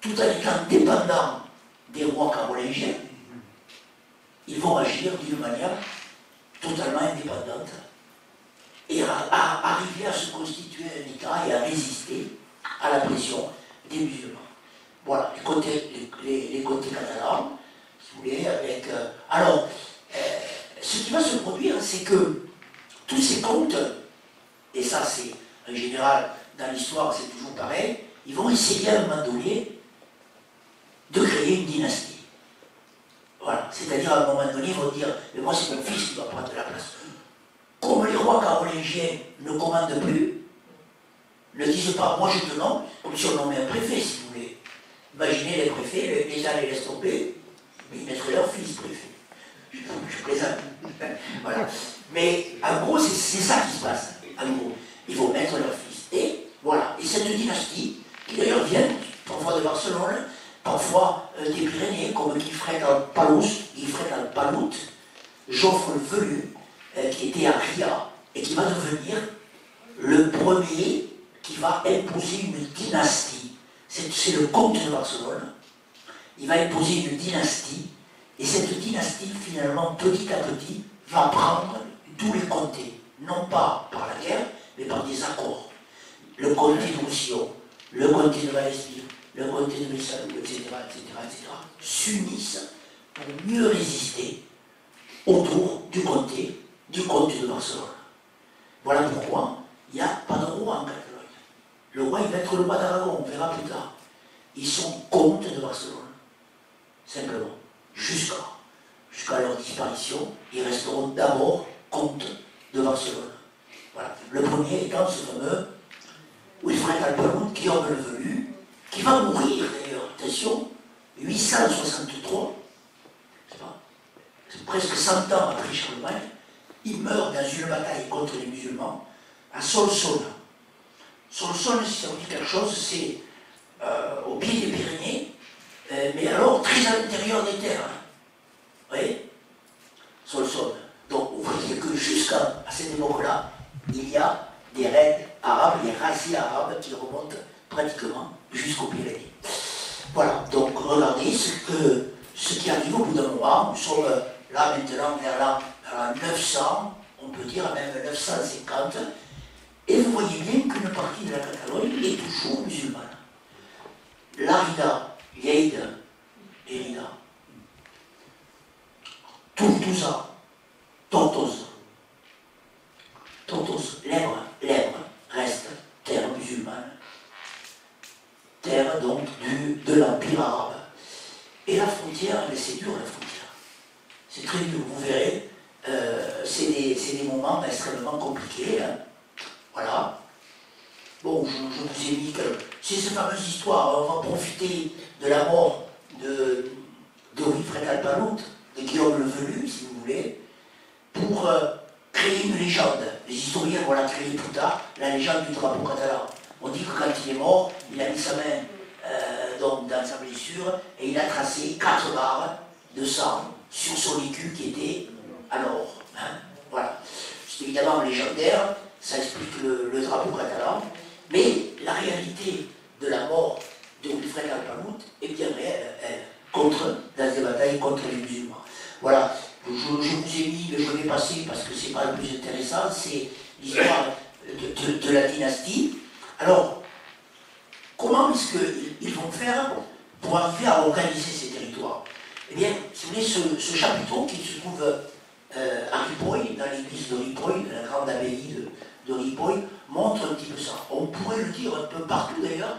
tout en étant dépendants des rois carolingiens, ils vont agir d'une manière totalement indépendante et à arriver à se constituer un État et à résister à la pression des musulmans. Voilà, les comtés catalans, si vous voulez, avec... alors, ce qui va se produire, c'est que tous ces comtes, et ça c'est, en général, dans l'histoire, c'est toujours pareil, ils vont essayer à un moment donné de créer une dynastie. Voilà, c'est-à-dire à un moment donné, ils vont dire, mais moi c'est mon fils qui va prendre la place. Comme les rois carolingiens ne commandent plus, ne disent pas, moi je te nomme, comme si on nommait un préfet, si vous voulez. Imaginez les préfets, les gens les laissent tomber, mais ils mettraient leur fils préfet. Je plaisante. Voilà. Mais en gros, c'est ça qui se passe. En gros, ils vont mettre leur fils. Et voilà. Et cette dynastie, qui d'ailleurs vient parfois de Barcelone, parfois des Pyrénées, comme Guifred al Palout, Joffre le Velu, qui était à Ria, et qui va devenir le premier qui va imposer une dynastie. C'est le comte de Barcelone. Il va imposer une dynastie, et cette dynastie, finalement, petit à petit, va prendre tous les comtés, non pas par la guerre, mais par des accords. Le comté de Roussillon, le comté de Vallespir, le comté de Messalou, etc., s'unissent pour mieux résister autour du comté de Barcelone. Voilà pourquoi il n'y a pas de roi en Catalogne. Le roi, il va être le roi d'Aragon, on verra plus tard. Ils sont comtes de Barcelone. Simplement. Jusqu'à leur disparition, ils resteront d'abord comtes de Barcelone. Voilà. Le premier étant ce fameux Wilfred Alpalout, Guillaume le Velu, qui va mourir d'ailleurs, attention, 863, c'est presque 100 ans après Charlemagne, il meurt dans une bataille contre les musulmans à Solsona. Solsona, si ça vous dit quelque chose, c'est au pied des Pyrénées, mais alors très à l'intérieur des terres. Vous voyez, Solsona. Donc vous voyez que jusqu'à cette époque-là, il y a des raids arabes, des razzias arabes qui remontent pratiquement jusqu'aux Pyrénées. Voilà, donc regardez ce qui arrive au bout d'un moment. Nous sommes là maintenant vers la 900, on peut dire même 950, l'Èbre reste terre musulmane, terre donc de l'Empire arabe. Et la frontière, c'est dur la frontière. C'est très dur, vous verrez. C'est des moments extrêmement compliqués. Hein. Voilà. Bon, je vous ai mis que c'est cette fameuse histoire. On va profiter de la mort de Wilfred Alpalout, de Guillaume le Velu, si vous voulez, pour créer une légende. Les historiens vont la créer plus tard, la légende du drapeau catalan. On dit que quand il est mort, il a mis sa main donc dans sa blessure et il a tracé 4 barres de sang sur son écu qui était à l'or. Hein. Voilà. C'est évidemment légendaire, ça explique le drapeau catalan, mais la réalité de la mort de Wilfred Alpalout est bien réelle, dans des batailles contre les musulmans. Voilà. Je vous ai mis, mais je vais passer parce que c'est pas le plus intéressant, c'est l'histoire de la dynastie. Alors, comment est-ce qu'ils vont faire pour arriver à organiser ces territoires? Eh bien, si vous voulez, ce chapiteau qui se trouve à Ripoll, dans l'église de Ripoll, la grande abbaye de Ripoll, montre un petit peu ça. On pourrait le dire un peu partout d'ailleurs,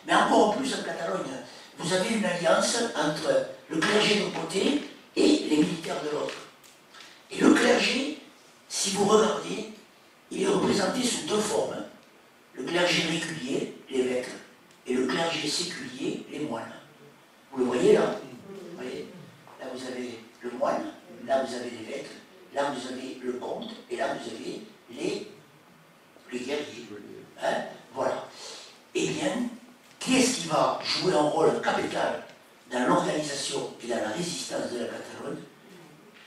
mais encore plus en Catalogne. Vous avez une alliance entre le clergé d'un côté et les militaires de l'autre. Et le clergé, si vous regardez, il est représenté sous 2 formes. Le clergé régulier, l'évêque, et le clergé séculier, les moines. Vous le voyez là? Vous voyez? Là vous avez le moine, là vous avez l'évêque, là vous avez le comte, et là vous avez les guerriers. Hein? Voilà. Eh bien, qui est-ce qui va jouer un rôle capital dans l'organisation et dans la résistance de la Catalogne?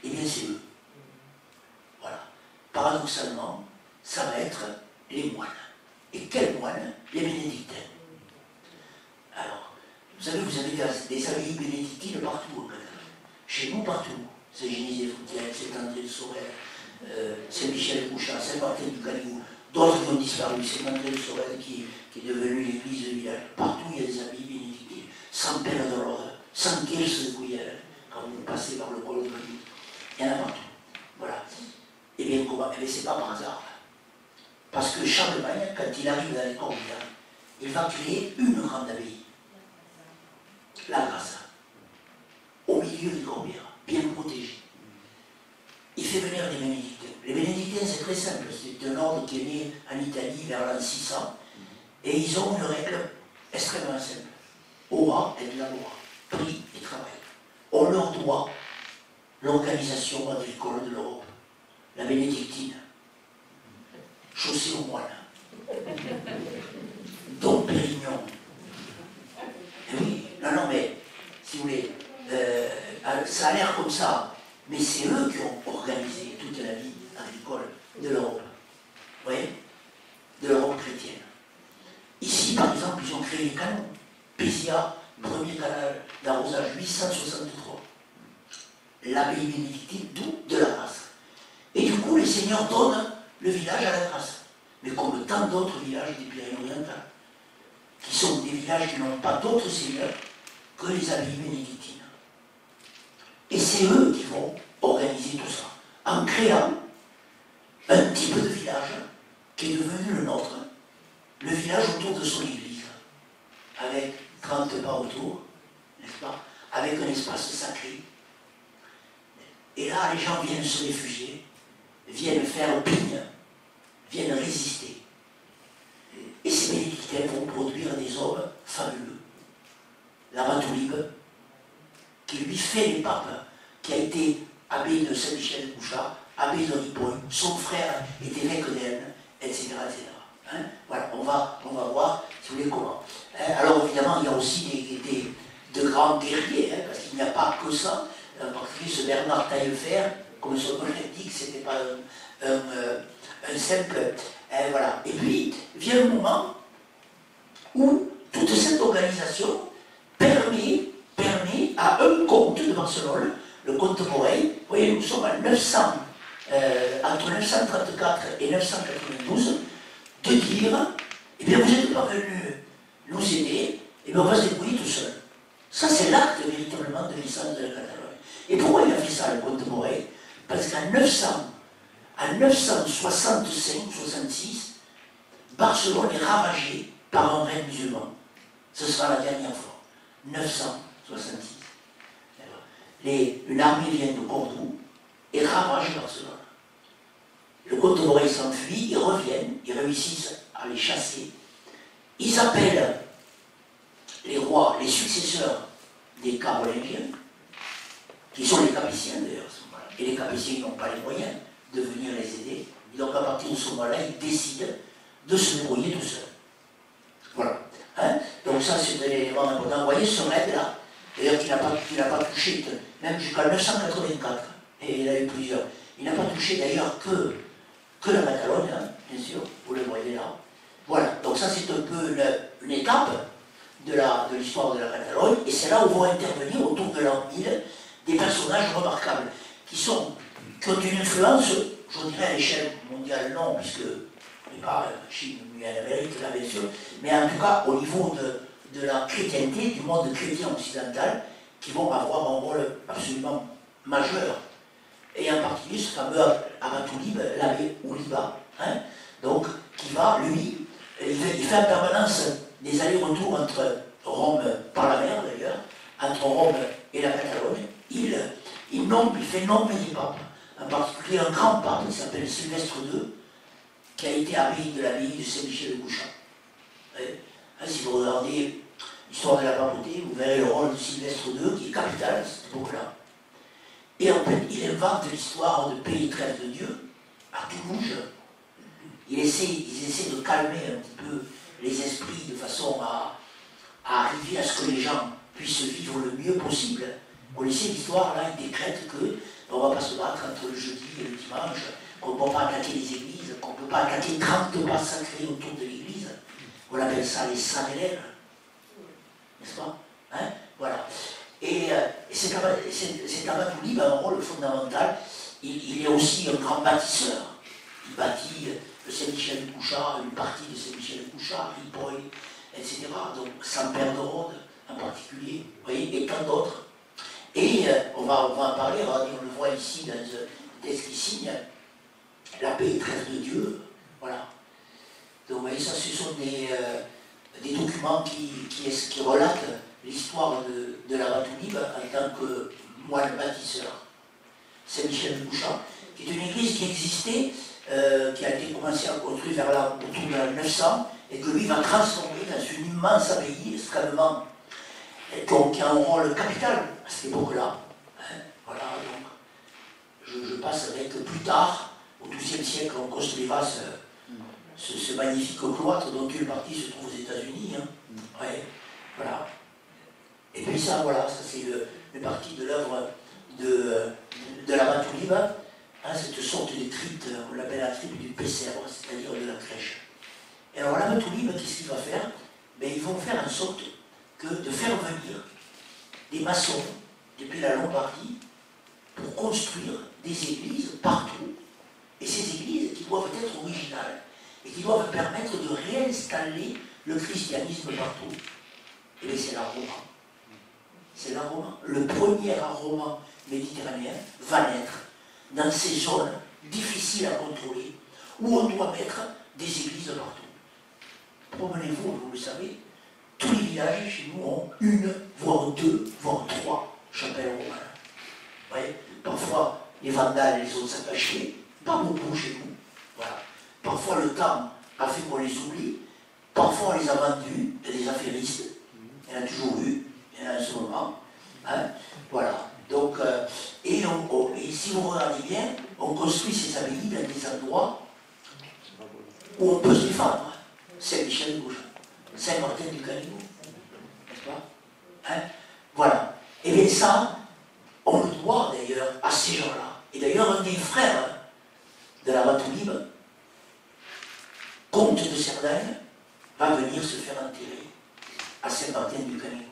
Eh bien, c'est eux. Voilà. Paradoxalement, ça va être les moines. Et quels moines? Les bénédictins. Alors, vous savez, vous avez des abbayes bénédictines partout au Catalogne. Chez nous, partout. Saint-Genis-des-Fontaines, Saint-André-de-Sorel, Saint-Michel-de-Couchard, Saint-Martin-du-Canigou. D'autres qui ont disparu. Saint-André-de-Sorel qui est devenu l'église de village. Partout, il y a des abbayes bénédictines. San Père de l'Ordre, San Quirce de Guyenne, quand vous passez par le col de Grenouille. Il y en a partout. Voilà. Eh bien, comment? Eh bien, c'est pas par hasard. Parce que Charlemagne, quand il arrive dans les Corbières, il va créer une grande abbaye. La Grasse. Au milieu des Corbières, bien protégée. Il fait venir des bénédictins. Les bénédictins, c'est très simple. C'est un ordre qui est né en Italie vers l'an 600. Et ils ont une règle extrêmement simple. Ora et labora, prix et travail. On leur doit l'organisation agricole de l'Europe, la bénédictine, chaussée aux moines, Dom Pérignon. Et oui, non, mais, si vous voulez, ça a l'air comme ça, mais c'est eux qui ont organisé toute la vie agricole de l'Europe. Vous voyez? De l'Europe chrétienne. Ici, par exemple, ils ont créé les canons. Pésia, premier canal d'arrosage, 863. L'abbaye bénédictine, d'où? De la Grasse. Et du coup, les seigneurs donnent le village à la Grasse. Mais comme tant d'autres villages des Pyrénées-Orientales, qui sont des villages qui n'ont pas d'autres seigneurs que les abbayes bénédictines. Et c'est eux qui vont organiser tout ça, en créant un type de village qui est devenu le nôtre, le village autour de son église, avec 30 pas autour, n'est-ce pas, avec un espace sacré. Et là, les gens viennent se réfugier, viennent faire pigne, viennent résister. Et ces bénédictins vont produire des hommes fabuleux. La Matoulibe, qui lui fait les papes, qui a été abbé de Saint-Michel-de-Couchard, abbé de Ripoll, son frère est évêque d'Aisne, etc. etc. Hein? Voilà, on va voir, si vous voulez, comment. Hein? Alors évidemment, il y a aussi de grands guerriers, hein, parce qu'il n'y a pas que ça. En particulier ce Bernard Taillefer, comme son collègue dit que ce n'était pas un simple. Voilà. Et puis, vient un moment où toute cette organisation permet à un comte de Barcelone, le comte Borrell, vous voyez, nous sommes entre 934 et 992, de dire, eh bien vous êtes pas venus nous aider, et bien on va se débrouiller tout seul. Ça c'est l'acte véritablement de l'essence de la Catalogne. Et pourquoi il a fait ça, le comte Borrell? Parce qu'en 900, en 965-66, Barcelone est ravagée par un règne musulman. Ce sera la dernière fois. 966. Une armée vient de Cordoue et ravage Barcelone. Le Côte-Boré s'enfuit, ils reviennent, ils réussissent à les chasser. Ils appellent les rois, les successeurs des Carolingiens, qui sont les Capétiens d'ailleurs, et les Capétiens n'ont pas les moyens de venir les aider. Et donc à partir de ce moment-là, ils décident de se débrouiller tout seuls. Voilà. Hein? Donc ça, c'est un élément important. Vous voyez ce raid-là, d'ailleurs qu'il n'a pas touché, même jusqu'à 984, et il y en a eu plusieurs. Il n'a pas touché d'ailleurs que la Catalogne, hein, bien sûr, vous le voyez là. Voilà, donc ça c'est un peu une étape de l'histoire de la Catalogne, et c'est là où vont intervenir autour de l'an 1000 des personnages remarquables, qui ont une influence, je dirais à l'échelle mondiale, non, puisque on n'est pas en Chine ni en Amérique, là bien sûr, mais en tout cas au niveau de la chrétienté, du monde chrétien occidental, qui vont avoir un rôle absolument majeur. Et en particulier ce fameux Abatoulib, l'abbé Ouliba, hein, donc, qui va, lui, il fait en permanence des allers-retours entre Rome, par la mer d'ailleurs, entre Rome et la Catalogne. Il fait nommer des papes, en particulier un grand pape qui s'appelle Sylvestre II, qui a été abbé de l'abbaye de Saint-Michel de Couchant. Si vous regardez l'histoire de la papauté, vous verrez le rôle de Sylvestre II, qui est capital à cette époque-là. Et en fait, il invente l'histoire de Pays Trêve de Dieu, à Toulouse. Ils essaient de calmer un petit peu les esprits de façon à arriver à ce que les gens puissent vivre le mieux possible. Vous connaissez l'histoire, là, il décrète qu'on ne va pas se battre entre le jeudi et le dimanche, qu'on ne peut pas attaquer les églises, qu'on ne peut pas attaquer 30 pas sacrés autour de l'église. On appelle ça les saint-élèves, n'est-ce pas, hein? Voilà. Et cet Abatoulib a un rôle fondamental. Il est aussi un grand bâtisseur. Il bâtit le Saint-Michel de Couchard, une partie de Saint-Michel de Couchard, Ripoll, etc. Donc Saint-Père de Rhodes en particulier, vous voyez, et tant d'autres. Et on va en parler, on le voit ici dans le texte qui signe, la paix et trêve de Dieu, voilà. Donc vous voyez, ça ce sont des documents qui relatent l'histoire de l'Abatoulib en tant que moine bâtisseur. Saint-Michel de Couchard, qui est une église qui existait, qui a été commencée à construire autour de l'an 900, et que lui va transformer dans une immense abbaye extrêmement, qui a un rôle capital à cette époque-là. Hein, voilà, donc, je passe avec plus tard, au XIIe siècle, on construira ce magnifique cloître dont une partie se trouve aux États-Unis. Hein. Ouais, voilà. Et puis ça, voilà, ça c'est une partie de l'œuvre de l'Abatoulib, hein, cette sorte de crypte, on l'appelle la crypte du Pessèvre, c'est-à-dire de la crèche. Et alors l'Abatoulib, qu'est-ce qu'il va faire? Ben, ils vont faire en sorte de faire venir des maçons depuis la Lombardie pour construire des églises partout. Et ces églises qui doivent être originales et qui doivent permettre de réinstaller le christianisme partout. Et bien c'est la Roma. C'est la Roma. Le premier roman méditerranéen va naître dans ces zones difficiles à contrôler, où on doit mettre des églises partout. Promenez-vous, vous le savez, tous les villages chez nous ont une, voire deux, voire trois chapelles romanes. Vous voyez, parfois les vandales les ont attachés, pas beaucoup chez nous. Voilà. Parfois le temps a fait qu'on les oublie, parfois on les a vendus, il y a des affairistes, il y en a toujours eu, il y en a en ce moment. Hein, voilà. Donc, et si vous regardez bien, on construit ces abbayes dans des endroits où on peut se défendre. Saint-Michel de Couchant, Saint-Martin du Canigou, n'est-ce pas, hein? Voilà. Et bien ça, on le doit d'ailleurs à ces gens-là. Et d'ailleurs, un des frères de l'Abatoulib, comte de Cerdagne, va venir se faire enterrer à Saint-Martin du Canigou.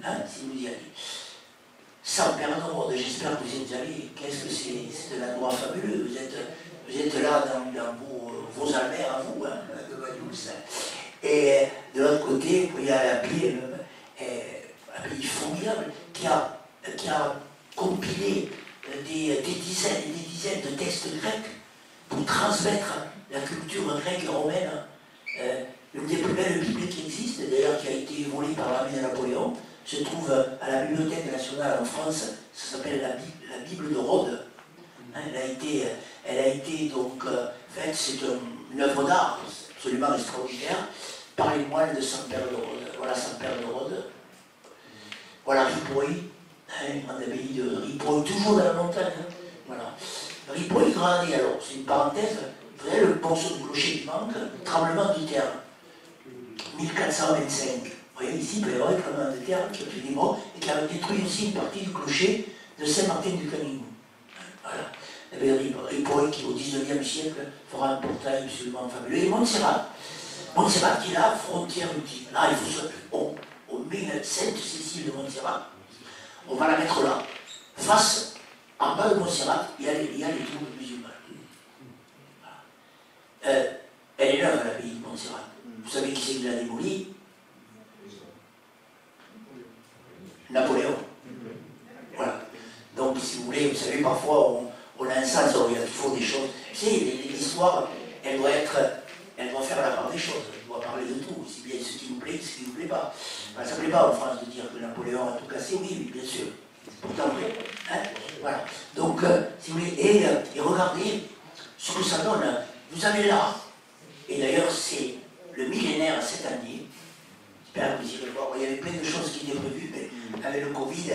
Hein, si vous y allez. Saint-Père de Rhodes, j'espère que vous êtes allés. Qu'est-ce que c'est de l'endroit fabuleux. Vous êtes là dans vos almères à vous, hein, de Vaduz. Et de l'autre côté, il y a un pays formidable qui a compilé des dizaines et des dizaines de textes grecs pour seule Bible qui existe, d'ailleurs qui a été volée par l'armée de Napoléon, se trouve à la Bibliothèque nationale en France, ça s'appelle la Bible de Rhodes. Hein, elle a été donc faite, c'est une œuvre d'art absolument extraordinaire, par les moines de Saint-Père de Rhodes. Voilà Saint-Père de Rhodes. Voilà Ripoll, hein, en abbaye de Ripoll, toujours dans la montagne. Hein, voilà. Ripoll Grandi, alors, c'est une parenthèse, vous voyez le morceau de clocher qui manque, tremblement de terre, 1425. Vous voyez ici, il peut y avoir un tremblement de terre qui a fait des morts et qui a détruit aussi une partie du clocher de Saint-Martin-du-Canigou. Voilà. Ripoll qui au XIXe siècle fera un portail absolument fabuleux. Et Montserrat qui est la frontière ultime. Là, il faut on met une Sainte-Cécile de Montserrat, on va la mettre là, face, en bas de Montserrat, il y a les troupes musulmanes. Voilà. Elle est neuve, l'abbaye de Montserrat. Vous savez qui c'est qui l'a démolie? Napoléon. Voilà. Donc, si vous voulez, vous savez, parfois, on a un sens, il faut des choses. Tu sais, l'histoire, elle doit faire la part des choses. Elle doit parler de tout, aussi bien ce qui nous plaît que ce qui ne nous plaît pas. Ben, ça ne plaît pas en France de dire que Napoléon a tout cassé, oui, bien sûr. C'est pourtant vrai. Hein, voilà. Donc, si vous voulez, et regardez ce que ça donne. Vous avez là, et d'ailleurs, c'est le millénaire cette année. J'espère que vous irez le voir. Il y avait plein de choses qui étaient prévues, mais avec le Covid.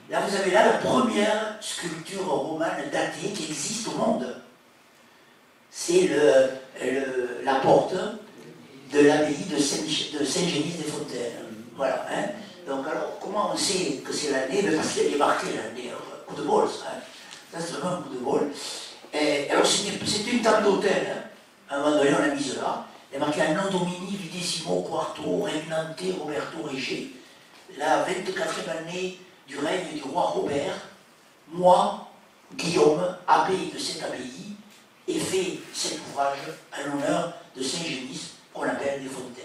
Là, vous avez là la première sculpture romane datée qui existe au monde. C'est la porte de l'abbaye de Saint-Génis-des-Fontaines. Voilà. Hein. Donc, alors, comment on sait que c'est l'année? Parce qu'elle est marquée l'année. Coup de bol, ça. Hein. Ça, c'est vraiment un coup de bol. Et, alors, c'était une table d'hôtel. Hein. À un moment donné, on l'a mise là. Elle est marquée Anno Domini Videssimo Quarto Regnante Roberto Régé. La 24e année du règne du roi Robert, moi, Guillaume, abbé de cette abbaye, ai fait cet ouvrage à l'honneur de Saint-Génis, qu'on appelle des Fontaines.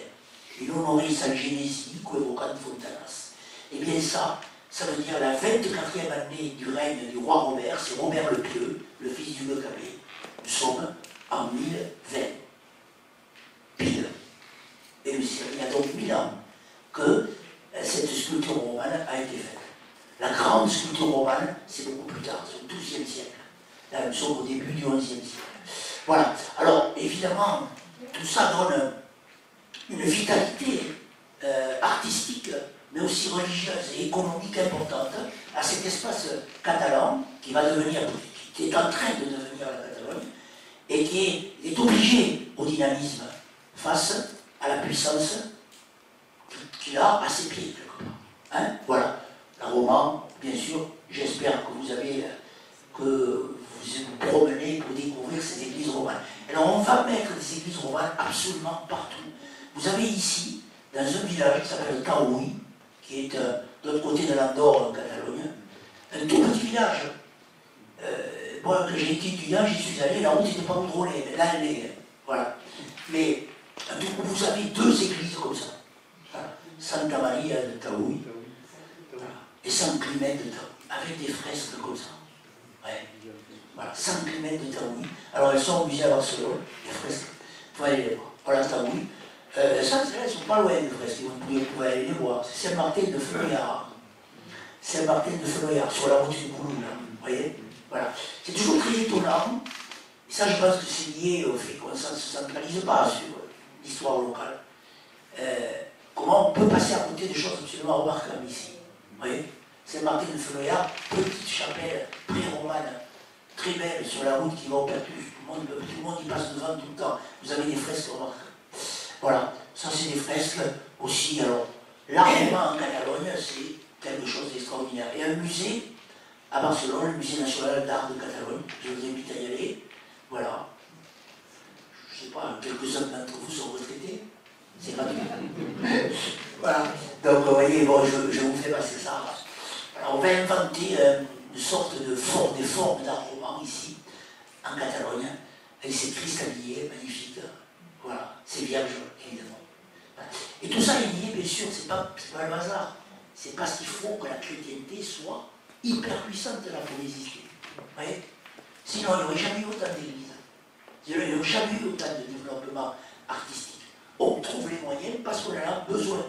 In honoris al Genesi, coevocant Fontanas. Eh bien ça veut dire la 24e année du règne du roi Robert, c'est Robert le Pieux, le fils du Lecabé. Nous sommes en 1020. Pile. Et il y a donc 1000 ans que cette sculpture romane a été faite. La grande sculpture romane, c'est beaucoup plus tard, c'est au XIIe siècle. Là, nous sommes au début du XIe siècle. Voilà. Alors, évidemment, tout ça donne une vitalité artistique, mais aussi religieuse et économique importante à cet espace catalan qui va devenir, qui est en train de devenir la Catalogne, et qui est obligé au dynamisme face à la puissance qu'il a à ses pieds, quelque part. Hein, voilà. La Roma, bien sûr, j'espère que vous vous promenez pour découvrir ces églises romanes. Alors on va mettre des églises romanes absolument partout. Vous avez ici, dans un village qui s'appelle Taoui, qui est de l'autre côté de l'Andorre en Catalogne, un tout petit village. Moi, quand j'ai été étudiant, j'y suis allé, la route n'était pas goudronnée, mais là elle est. Voilà. Mais vous avez deux églises comme ça. Voilà. Santa Maria de Taoui et San Clément de Taoui, avec des fresques comme ça. Ouais. Voilà, San Clément de Taoui. Alors elles sont au musée à Barcelone, les fresques. Il faut aller les voir. Voilà Taoui. Elles ne sont pas loin des fresques, vous pouvez aller les voir. C'est Saint-Martin de Fenoyard. Saint-Martin de Fenoyard, sur la route du Coulou, là. Vous voyez? Voilà. C'est toujours très étonnant. Et ça, je pense que c'est lié au fait qu'on ne se centralise pas sur l'histoire locale. Comment on peut passer à côté des choses absolument remarquables ici. Vous voyez? Saint-Martin de Fenoyard, petite chapelle pré-romane, très belle sur la route qui va au Pertus. Tout le monde y passe devant tout le temps. Vous avez des fresques remarquables. Voilà, ça c'est des fresques aussi. Alors, l'art roman en Catalogne, c'est quelque chose d'extraordinaire. Et un musée à Barcelone, le musée national d'art de Catalogne, je vous invite à y aller. Voilà. Je ne sais pas, quelques-uns d'entre vous sont retraités. C'est gratuit. Voilà. Donc, vous voyez, bon, je vous fais passer ça. Alors, on va inventer une sorte de des formes d'art roman ici, en Catalogne, avec ces cristalliers magnifiques. Voilà, c'est vierge, évidemment. Et tout ça est lié, bien sûr, c'est pas le hasard. C'est parce qu'il faut que la chrétienté soit hyper puissante là pour résister. Vous voyez? Sinon, il n'y aurait jamais eu autant d'églises. Il n'y aurait jamais eu autant de développement artistique. On trouve les moyens parce qu'on en a besoin.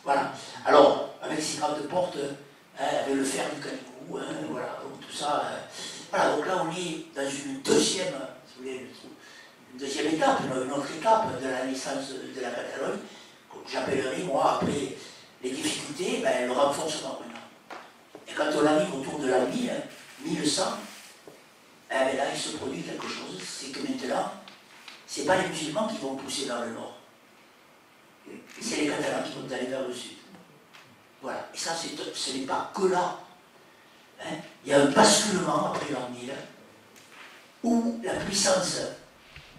Voilà. Alors, avec ces grandes portes, avec le fer du canicou, voilà, donc tout ça. Voilà, donc là on est dans une deuxième, si vous voulez, une deuxième étape, une autre étape de la naissance de la Catalogne, que j'appellerai, moi, après les difficultés, le renforcement maintenant. Et quand on arrive autour de la 1100, là il se produit quelque chose, c'est que maintenant, ce n'est pas les musulmans qui vont pousser vers le nord, c'est les Catalans qui vont aller vers le sud. Voilà, et ça, ce n'est pas que là. Il y a un basculement après l'an 1000 où la puissance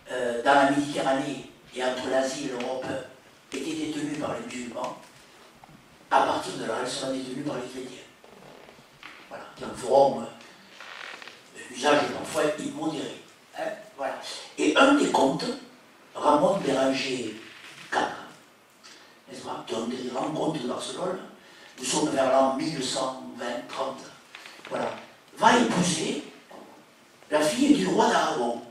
dans la Méditerranée et entre l'Asie et l'Europe était détenue par les musulmans. À partir de là, elle sera détenue par les chrétiens. Voilà, qui en feront un usage parfois immodéré. Voilà. Et un des contes, Ramon Béranger IV, n'est-ce pas, qui ont des grands contes de Barcelone, nous sommes vers l'an 1120-30, voilà, va épouser la fille du roi d'Aragon.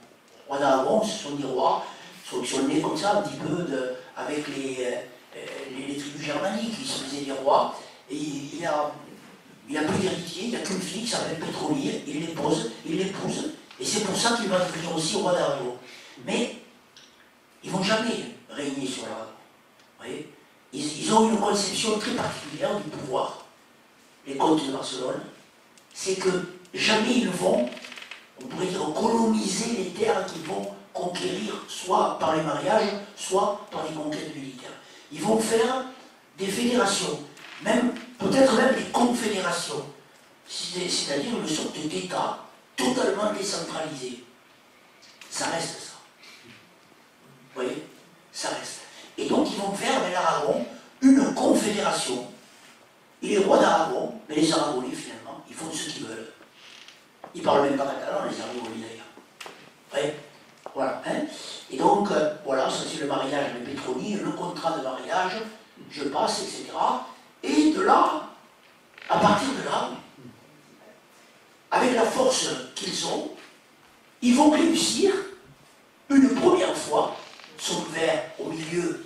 Le roi d'Aragon, ce sont des rois qui sont nés comme ça, un petit peu avec les tribus germaniques, qui se faisaient des rois, et il a plus d'héritier, il n'y a qu'une fille qui s'appelle Pétronier, il l'épouse, et c'est pour ça qu'il va devenir aussi roi d'Aragon. Mais ils ne vont jamais régner sur l'Aragon. Vous voyez, ils ont une conception très particulière du pouvoir, les comtes de Barcelone, c'est que jamais ils vont, on pourrait dire, coloniser les terres qu'ils vont conquérir, soit par les mariages, soit par les conquêtes militaires. Ils vont faire des fédérations, peut-être même des confédérations, c'est-à-dire une sorte d'État totalement décentralisé. Ça reste ça. Vous voyez, ça reste. Et donc ils vont faire avec l'Aragon une confédération. Et les rois d'Aragon, mais les Aragonais finalement, ils font ce qu'ils veulent. Ils ne parlent même pas catalan, les Aragonais d'ailleurs. Ouais. Voilà. Et donc, voilà, ça c'est le mariage avec Pétroni, le contrat de mariage, je passe, etc. Et de là, à partir de là, avec la force qu'ils ont, ils vont réussir une première fois, sont vers au milieu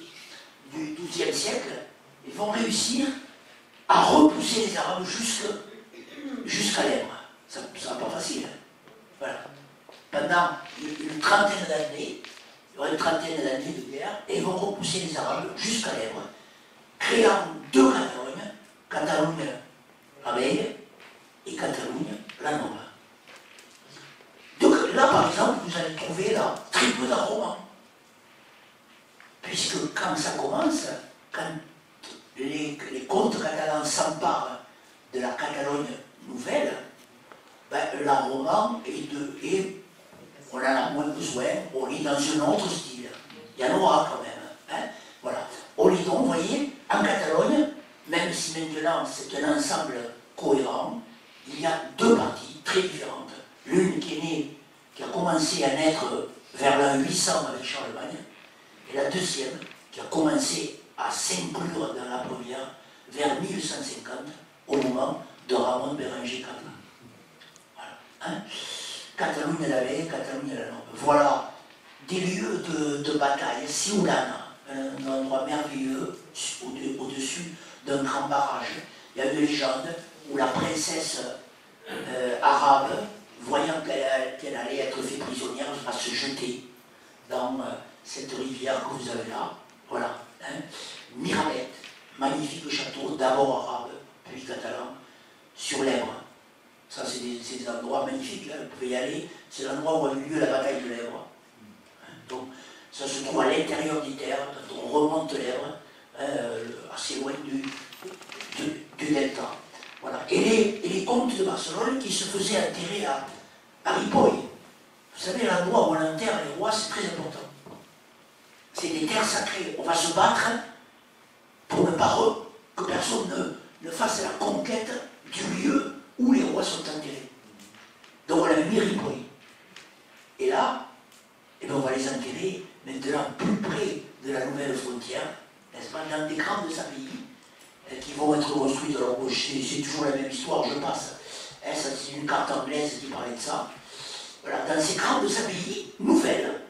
du XIIe siècle, ils vont réussir à repousser les Arabes jusqu'à l'Èbre. Ça ne sera pas facile. Voilà. Pendant une trentaine d'années, il y aura une trentaine d'années de guerre, et ils vont repousser les Arabes jusqu'à l'Èbre, créant deux Catalognes, Catalogne la Vieille et Catalogne la Nova. Donc là, par exemple, vous allez trouver là très peu d'aromats. Puisque quand ça commence, quand les comtes catalans s'emparent de la Catalogne nouvelle, l'aroma on en a moins besoin, on est dans un autre style. Il y en aura quand même. Voilà. On est donc, vous voyez, en Catalogne, même si maintenant c'est un ensemble cohérent, il y a deux parties très différentes. L'une qui a commencé à naître vers l'an 800 avec Charlemagne, et la deuxième qui a commencé à s'inclure dans la première vers 1150, au moment de Ramon Béranger IV. Voilà. Catalogne la Vieille, Catalogne la Nova. Voilà des lieux de bataille. Siulana, un endroit merveilleux au-dessus d'un grand barrage. Il y a une légende où la princesse arabe, voyant qu'elle allait être faite prisonnière, va se jeter dans cette rivière que vous avez là. Voilà. Mirabet, magnifique château, d'abord arabe, puis catalan, sur l'Èbre. Ça, c'est des endroits magnifiques, là, vous pouvez y aller. C'est l'endroit où a eu lieu la bataille de l'Èbre. Donc, ça se trouve à l'intérieur des terres, quand on remonte l'Èbre, assez loin du delta. Voilà. Et les comtes de Barcelone qui se faisaient enterrer à Ripoll. Vous savez, l'endroit où on enterre les rois, c'est très important. C'est des terres sacrées. On va se battre pour ne pas que personne ne fasse la conquête du lieu où les rois sont enterrés. Donc on a mis Ripoll. Et là, on va les enterrer maintenant plus près de la nouvelle frontière, n'est-ce pas, dans des grandes abbayes qui vont être construites. Alors c'est toujours la même histoire, je passe. Ça, c'est une carte anglaise qui parlait de ça. Voilà, dans ces grandes abbayes nouvelles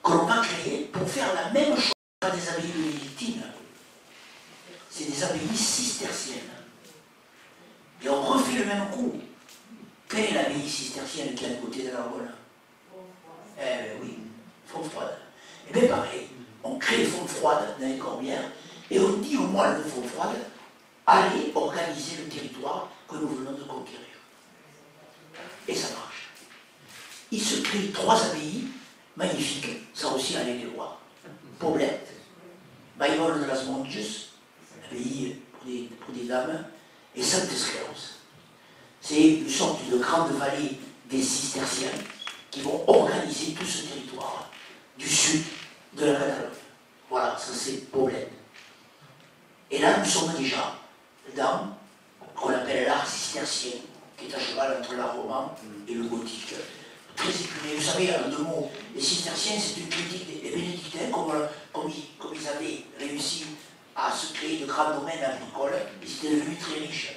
que l'on va créer pour faire la même chose que des abbayes bénédictines. des abbayes cisterciennes. Et on refait le même coup. Quelle est l'abbaye cistercienne qui est à côté de l'Argonne? Eh bien oui, Fontfroide. Et bien pareil, on crée Fontfroide dans les Corbières et on dit au moine de Fontfroide, allez organiser le territoire que nous venons de conquérir. Et ça marche. Il se crée 3 abbayes magnifiques, ça aussi allez les voir. Poblette, Bayonne de las Monges, abbaye pour des dames, et Sainte-Esclose. C'est une sorte de grande vallée des cisterciens qui vont organiser tout ce territoire du sud de la Catalogne. Voilà, ça c'est Poblette. Et là, nous sommes déjà dans ce qu'on appelle l'art cistercien, qui est à cheval entre l'art roman et le gothique. Très épuré. Vous savez, en 2 mots, les cisterciens, c'est une critique des bénédictins, comme ils avaient réussi à se créer de grands domaines agricoles, ils étaient devenus très riches.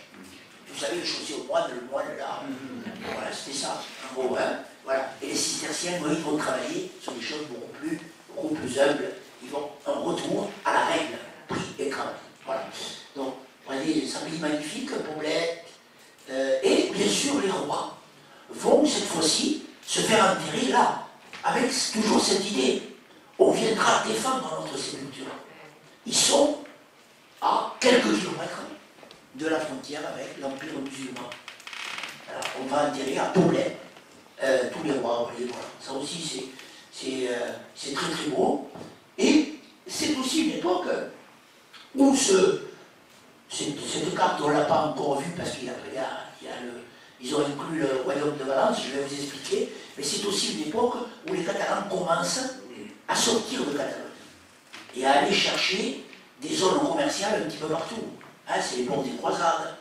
Vous savez, le chaussée au moine, le moine là, voilà, c'était ça, en gros, hein, voilà. Et les cisterciens, ils vont travailler sur des choses beaucoup plus humbles. Ils vont en retour à la règle, prix et travail. Voilà. Donc, voyez, des abbayes magnifiques, Poblette, et bien sûr, les rois vont cette fois-ci se faire enterrer là, avec toujours cette idée. On viendra défendre notre sépulture. Ils sont à quelques kilomètres de la frontière avec l'Empire musulman. Alors, on va enterrer à Poblette tous les rois. Voyez, voilà. Ça aussi, c'est très très beau. Et c'est aussi une époque où cette carte, on ne l'a pas encore vue parce ils ont inclus le royaume de Valence, je vais vous expliquer, mais c'est aussi une époque où les Catalans commencent à sortir de Catalogne et à aller chercher des zones commerciales un petit peu partout. Hein, c'est l'époque des croisades,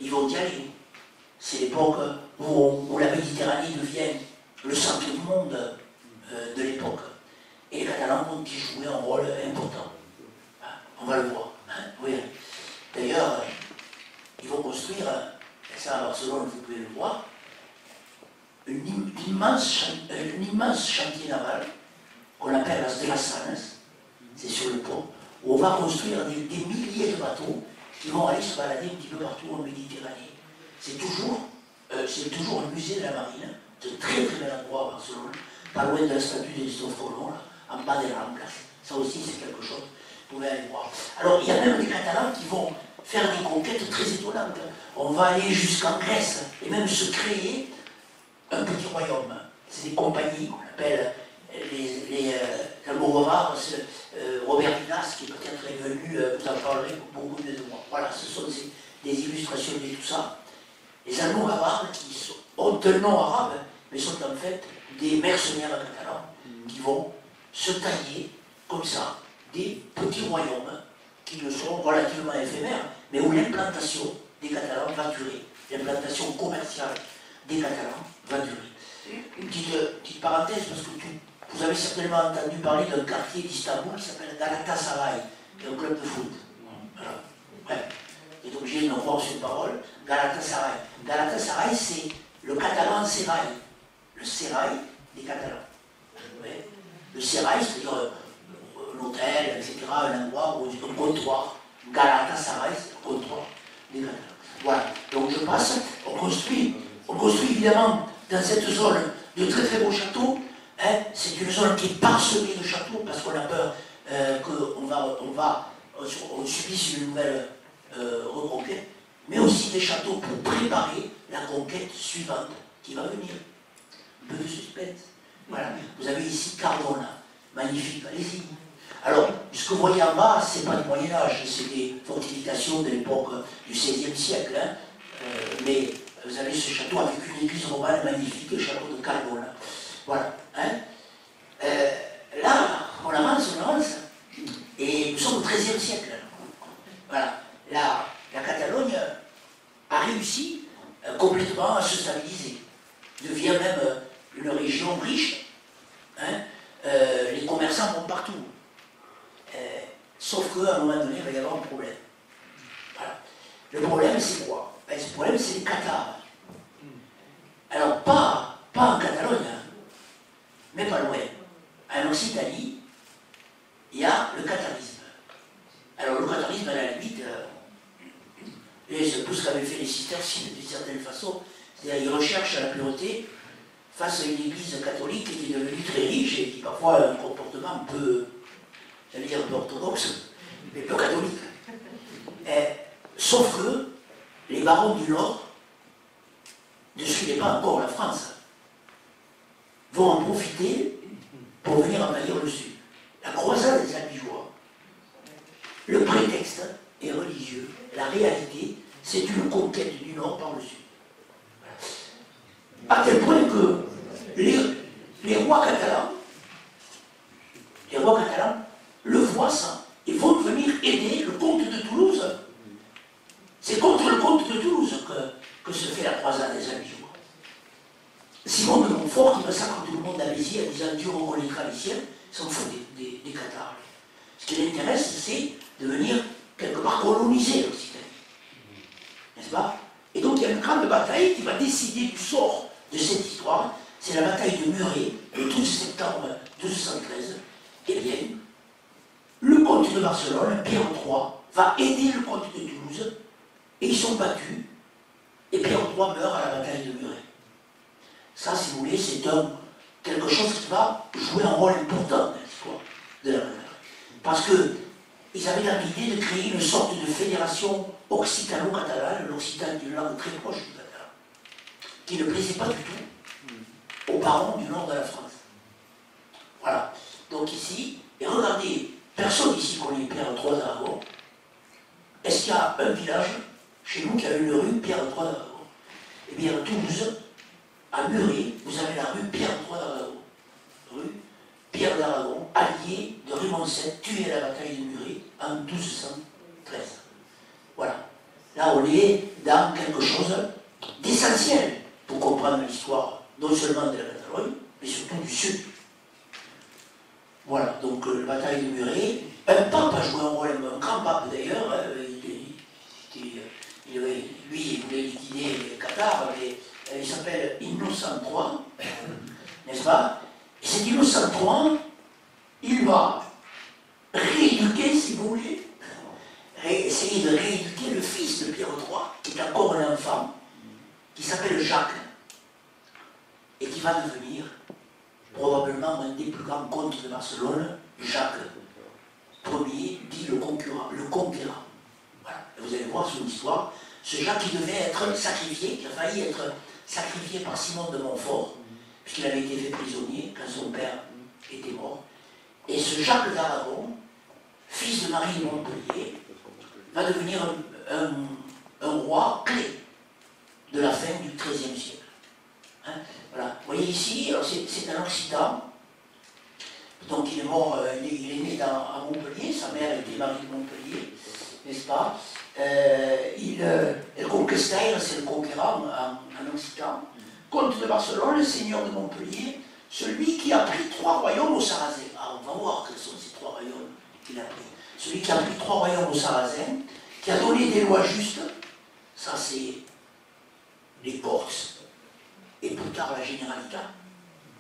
ils vont y aller. C'est l'époque où la Méditerranée devient le centre du monde de l'époque. Et les Catalans vont y jouer un rôle important. Hein, on va le voir. Hein, oui. D'ailleurs, ils vont construire, et ça à Barcelone, vous pouvez le voir, un immense chantier naval qu'on appelle Las de las Sanes, c'est sur le pont, où on va construire des milliers de bateaux qui vont aller se balader un petit peu partout en Méditerranée. C'est toujours un musée de la marine, c'est un très très bel endroit à Barcelone, pas loin de la statue de Christophe Colomb, là, en bas des Ramblas. Ça aussi c'est quelque chose, vous pouvez aller voir. Alors il y a même des Catalans qui vont faire des conquêtes très étonnantes. On va aller jusqu'en Grèce et même se créer un petit royaume. C'est des compagnies qu'on appelle les Almorovars, Robert Dinas, qui peut-être est venu, vous en parlerez beaucoup mieux de moi. Voilà, ce sont des illustrations de tout ça. Les Almoravars, qui ont un nom arabe, mais sont en fait des mercenaires catalans qui vont se tailler comme ça des petits royaumes qui ne sont relativement éphémères, mais où l'implantation des Catalans va durer. L'implantation commerciale des Catalans va durer. Une petite parenthèse, parce que vous avez certainement entendu parler d'un quartier d'Istanbul qui s'appelle Galatasaray, qui est un club de foot. Voilà. Ouais. Et donc j'ai une voix sur parole, Galatasaray. Galatasaray, c'est le catalan sérail, le sérail des Catalans. Ouais. Le sérail, c'est-à-dire l'hôtel, etc., un endroit où un comptoir. Galatasaray, c'est le comptoir des Catalans. Voilà. Donc je passe, on construit évidemment dans cette zone de très très beaux châteaux. Hein, c'est une zone qui est parsemée de châteaux parce qu'on a peur qu'on subisse une nouvelle reconquête, mais aussi des châteaux pour préparer la conquête suivante qui va venir. Un peu de suspense. Voilà. Vous avez ici Cardona, magnifique, allez-y. Alors, ce que vous voyez en bas, c'est pas du Moyen-Âge, c'est des fortifications de l'époque du XVIe siècle. Hein. Mais vous avez ce château avec une église romane magnifique, le château de Cardona. Voilà. Hein. Là, on avance, et nous sommes au XIIIe siècle. Voilà. La Catalogne a réussi complètement à se stabiliser, devient même une région riche. Hein. Les commerçants vont partout. Sauf qu'à un moment donné, il va y avoir un problème. Voilà. Le problème, c'est quoi? Ben, ce problème, c'est les Cathares. Alors, pas en Catalogne, hein, mais pas loin. En Occitanie, il y a le catharisme. Alors, le catharisme, à la limite, les cisterciens d'une certaine façon. C'est-à-dire qu'ils recherchent la pureté face à une église catholique qui est devenue très riche et qui parfois a un comportement un peu, j'allais dire, un peu orthodoxe, mais peu catholique. Sauf que les barons du Nord, ne suivaient pas encore la France, vont en profiter pour venir envahir le Sud. La croisade des Albigeois, le prétexte est religieux, la réalité, c'est une conquête du Nord par le Sud. À tel point que les rois catalans le voient ça, et vont venir aider le comte de Toulouse. C'est contre le comte de Toulouse que se fait la croisade des Albigeois. Simon de Montfort qui massacre tout le monde à Béziers en disant Dieu reconnaîtra les siens, s'en fout des Cathares. Ce qui l'intéresse, c'est de venir quelque part coloniser l'Occitanie. N'est-ce pas? Et donc il y a une grande bataille qui va décider du sort de cette histoire. C'est la bataille de Muret, le 12 septembre 1213. Eh bien, le comte de Barcelone, Pierre III, va aider le comte de Toulouse, et ils sont battus, et Pierre III meurt à la bataille de Muret. Ça, si vous voulez, c'est quelque chose qui va jouer un rôle important dans l'histoire de la bataille. Parce qu'ils avaient l'idée de créer une sorte de fédération occitano-catalane, l'occitan est une langue très proche du catalan, qui ne plaisait pas du tout aux barons du nord de la France. Voilà. Donc ici, et regardez, personne ici connaît Pierre III d'Aragon. Est-ce qu'il y a un village chez nous qui a une rue Pierre III d'Aragon? Eh bien, à Toulouse, à Muret, vous avez la rue Pierre III d'Aragon. Rue Pierre d'Aragon, allié de Raymond VII, tué à la bataille de Muret en 1213. Voilà. Là, on est dans quelque chose d'essentiel pour comprendre l'histoire, non seulement de la Catalogne, mais surtout du Sud. Voilà, donc la bataille de Muret, un pape a joué un rôle, un grand pape d'ailleurs, lui, il voulait liquider les Cathares, mais il s'appelle Innocent III, n'est-ce pas? Et cet Innocent III, il va rééduquer, si vous voulez, essayer de rééduquer le fils de Pierre III, qui est encore un enfant, qui s'appelle Jacques, et qui va devenir probablement un des plus grands comtes de Barcelone, Jacques Ier, dit le conquérant. Voilà. Et vous allez voir son histoire. Ce Jacques qui devait être sacrifié, qui a failli être sacrifié par Simon de Montfort, puisqu'il avait été fait prisonnier quand son père était mort. Et ce Jacques d'Aragon, fils de Marie de Montpellier, va devenir un roi clé de la fin du XIIIe siècle. Hein, voilà. Vous voyez ici, c'est un Occitan. Donc il est mort, il est né à Montpellier, sa mère était Marie de Montpellier, n'est-ce pas? El Conquestaire, c'est le conquérant en Occitan. Comte de Barcelone, seigneur de Montpellier, celui qui a pris 3 royaumes aux Sarrasins. Ah, on va voir quels sont ces 3 royaumes qu'il a pris. Celui qui a pris 3 royaumes aux Sarrasins, qui a donné des lois justes, ça c'est les Corses, et plus tard la Generalitat,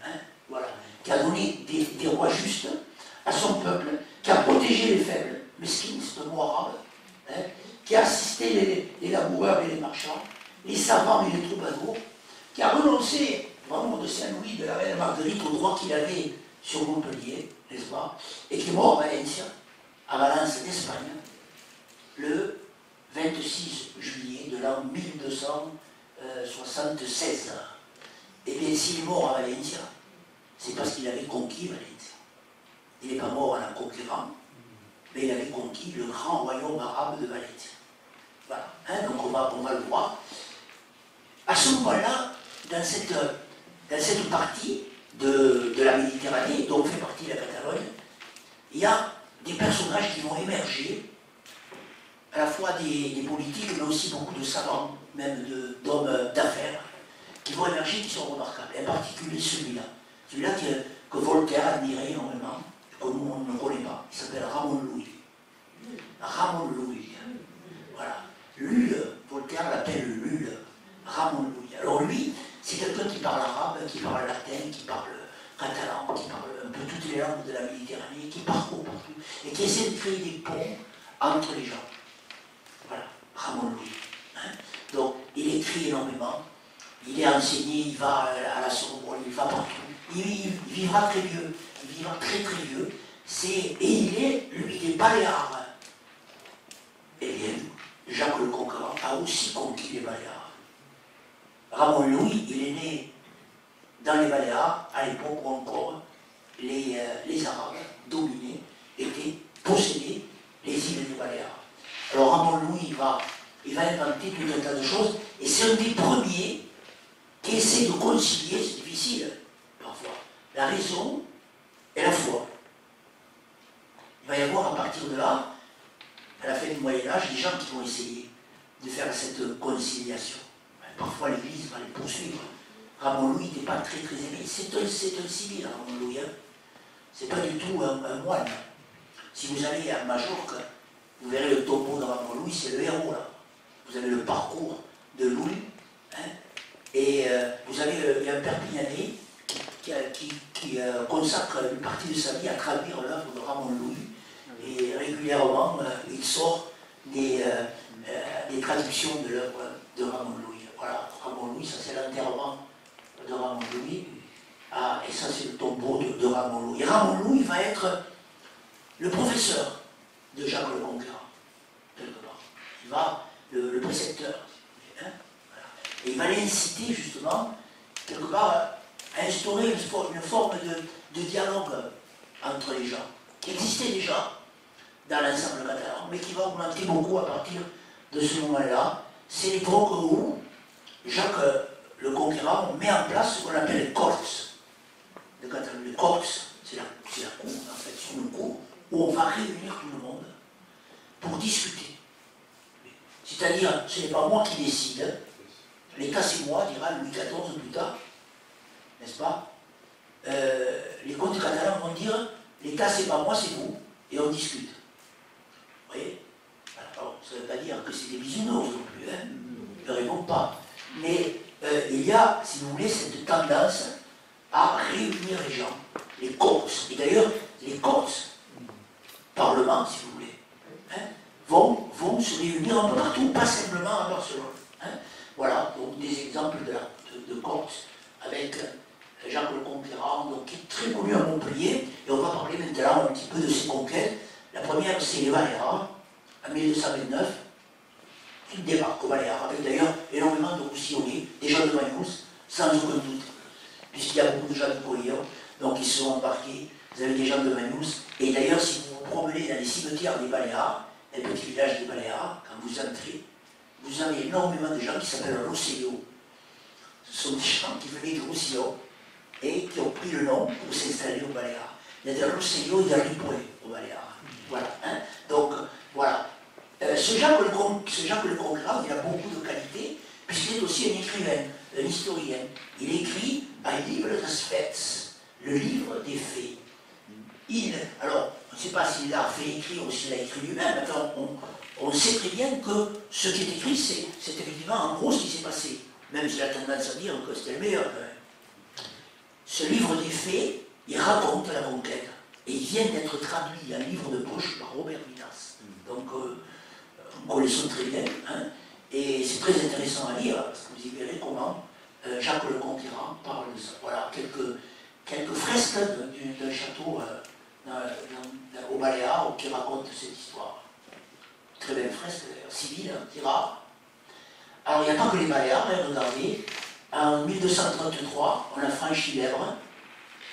hein, voilà, qui a donné des rois justes à son peuple, qui a protégé les faibles, mesquines, c'est un mot arabe, hein, qui a assisté les laboureurs et les marchands, les savants et les troubadours, qui a renoncé, vraiment de Saint-Louis, de la reine Marguerite, au droit qu'il avait sur Montpellier, n'est-ce pas, et qui est mort à Valencia, à Valence d'Espagne, le 26 juillet de l'an 1276. Et bien, s'il est mort à Valencia, c'est parce qu'il avait conquis Valencia. Il n'est pas mort en la conquérant, mais il avait conquis le grand royaume arabe de Valencia. Voilà, hein, donc on va le voir. À ce moment-là, dans cette partie de la Méditerranée, dont fait partie la Catalogne, il y a des personnages qui vont émerger, à la fois des politiques, mais aussi beaucoup de savants, même d'hommes d'affaires, qui vont émerger, qui sont remarquables. Et en particulier celui-là. Celui-là que Voltaire admirait énormément, que nous, on ne connaît pas. Il s'appelle Ramon Llull. Ramon Llull. Voilà. Llull, Voltaire l'appelle Llull. Ramon Llull. Alors lui, c'est quelqu'un qui parle arabe, qui parle latin, qui parle catalan, qui parle un peu toutes les langues de la Méditerranée, qui parcourt partout, et qui essaie de créer des ponts entre les gens. Voilà. Ramon Llull. Hein? Donc, écrit énormément, il est enseigné, il va à la Sorbonne, il va partout. Il vivra très vieux, il vivra très très vieux. Et il est, lui, des Baléares. Eh bien, Jacques le Conquérant a aussi conquis les Baléares. Ramon Louis, il est né dans les Baléares, à l'époque où encore les Arabes dominaient, étaient possédés les îles des Baléares. Alors Ramon Louis, il va inventer tout un tas de choses, et c'est un des premiers qui essaie de concilier, c'est difficile parfois, la raison et la foi. Il va y avoir à partir de là, à la fin du Moyen-Âge, des gens qui vont essayer de faire cette conciliation. Parfois l'Église va les poursuivre. Ramon Louis n'était pas très très aimé. C'est un civil, Ramon Louis. Hein. C'est pas du tout un moine. Si vous allez à Majorque, vous verrez le tombeau de Ramon Louis, c'est le héros là. Vous avez le parcours de Louis. Hein, et vous avez il y a un Perpignanais qui consacre une partie de sa vie à traduire l'œuvre de Ramon Louis. Et régulièrement, il sort des traductions de l'œuvre de Ramon Louis. Voilà, Ramon Louis, ça c'est l'enterrement de Ramon Louis. Ah, et ça c'est le tombeau de Ramon Louis. Et Ramon Louis va être le professeur de Jacques le Conquérant, quelque part. Il va, le précepteur. Hein, voilà. Et il va l'inciter justement, quelque part, à instaurer une forme de dialogue entre les gens, qui existait déjà dans l'ensemble catalan, mais qui va augmenter beaucoup à partir de ce moment-là. C'est l'époque où Jacques le Conquérant met en place ce qu'on appelle les corts de Catalogne. Les corts, c'est la cour, en fait, c'est une cour où on va réunir tout le monde pour discuter. C'est-à-dire, ce n'est pas moi qui décide, l'État c'est moi, dira Louis XIV plus tard, n'est-ce pas? Les comtes catalans vont dire, l'État c'est pas moi, c'est vous, et on discute. Vous voyez? Alors, ça ne veut pas dire que c'est des bisounours non plus, hein? Ne répond pas. Mais il y a, si vous voulez, cette tendance à réunir les gens, les corps. Et d'ailleurs, les corps, parlement, si vous voulez, hein, vont se réunir un peu partout, pas simplement à Barcelone. Hein. Voilà, donc des exemples de corps avec Jacques le Conquérant, donc, qui est très connu à Montpellier, et on va parler maintenant un petit peu de ses conquêtes. La première, c'est les Baléares, en 1229. Il débarque aux Baléares, avec d'ailleurs énormément de roussillonnés, des gens de Magnus, sans aucun doute, puisqu'il y a beaucoup de gens de Collier, donc ils sont embarqués, vous avez des gens de Magnus, et d'ailleurs si vous vous promenez dans les cimetières des Baléares, les petits villages des Baléares, quand vous entrez, vous avez énormément de gens qui s'appellent Roussillons. Ce sont des gens qui venaient de Roussillon et qui ont pris le nom pour s'installer aux Baléares. Il y a des Roussillons et des Ripollais aux Baléares. Voilà. Hein. Donc, voilà. Ce Jacques le Conquérant, il a beaucoup de qualités, puisqu'il est aussi un écrivain, un historien. Il écrit un livre des faits, le livre des faits. Alors, on ne sait pas s'il l'a fait écrire ou s'il l'a écrit lui-même, enfin, on sait très bien que ce qui est écrit, c'est effectivement en gros ce qui s'est passé, même s'il a tendance à dire que c'était le meilleur. Ce livre des faits, il raconte la conquête, et il vient d'être traduit en livre de poche par Robert Minas. Donc, nous connaissons très bien, hein, et c'est très intéressant à lire, parce que vous y verrez comment Jacques le Conquérant parle de ça. Voilà, quelques fresques d'un château au Baléares qui racontent cette histoire. Très belle fresque, d'ailleurs, civile, c'est rare. Alors, il n'y a pas que les Baléares, hein, regardez. En 1233, on a franchi l'Èbre.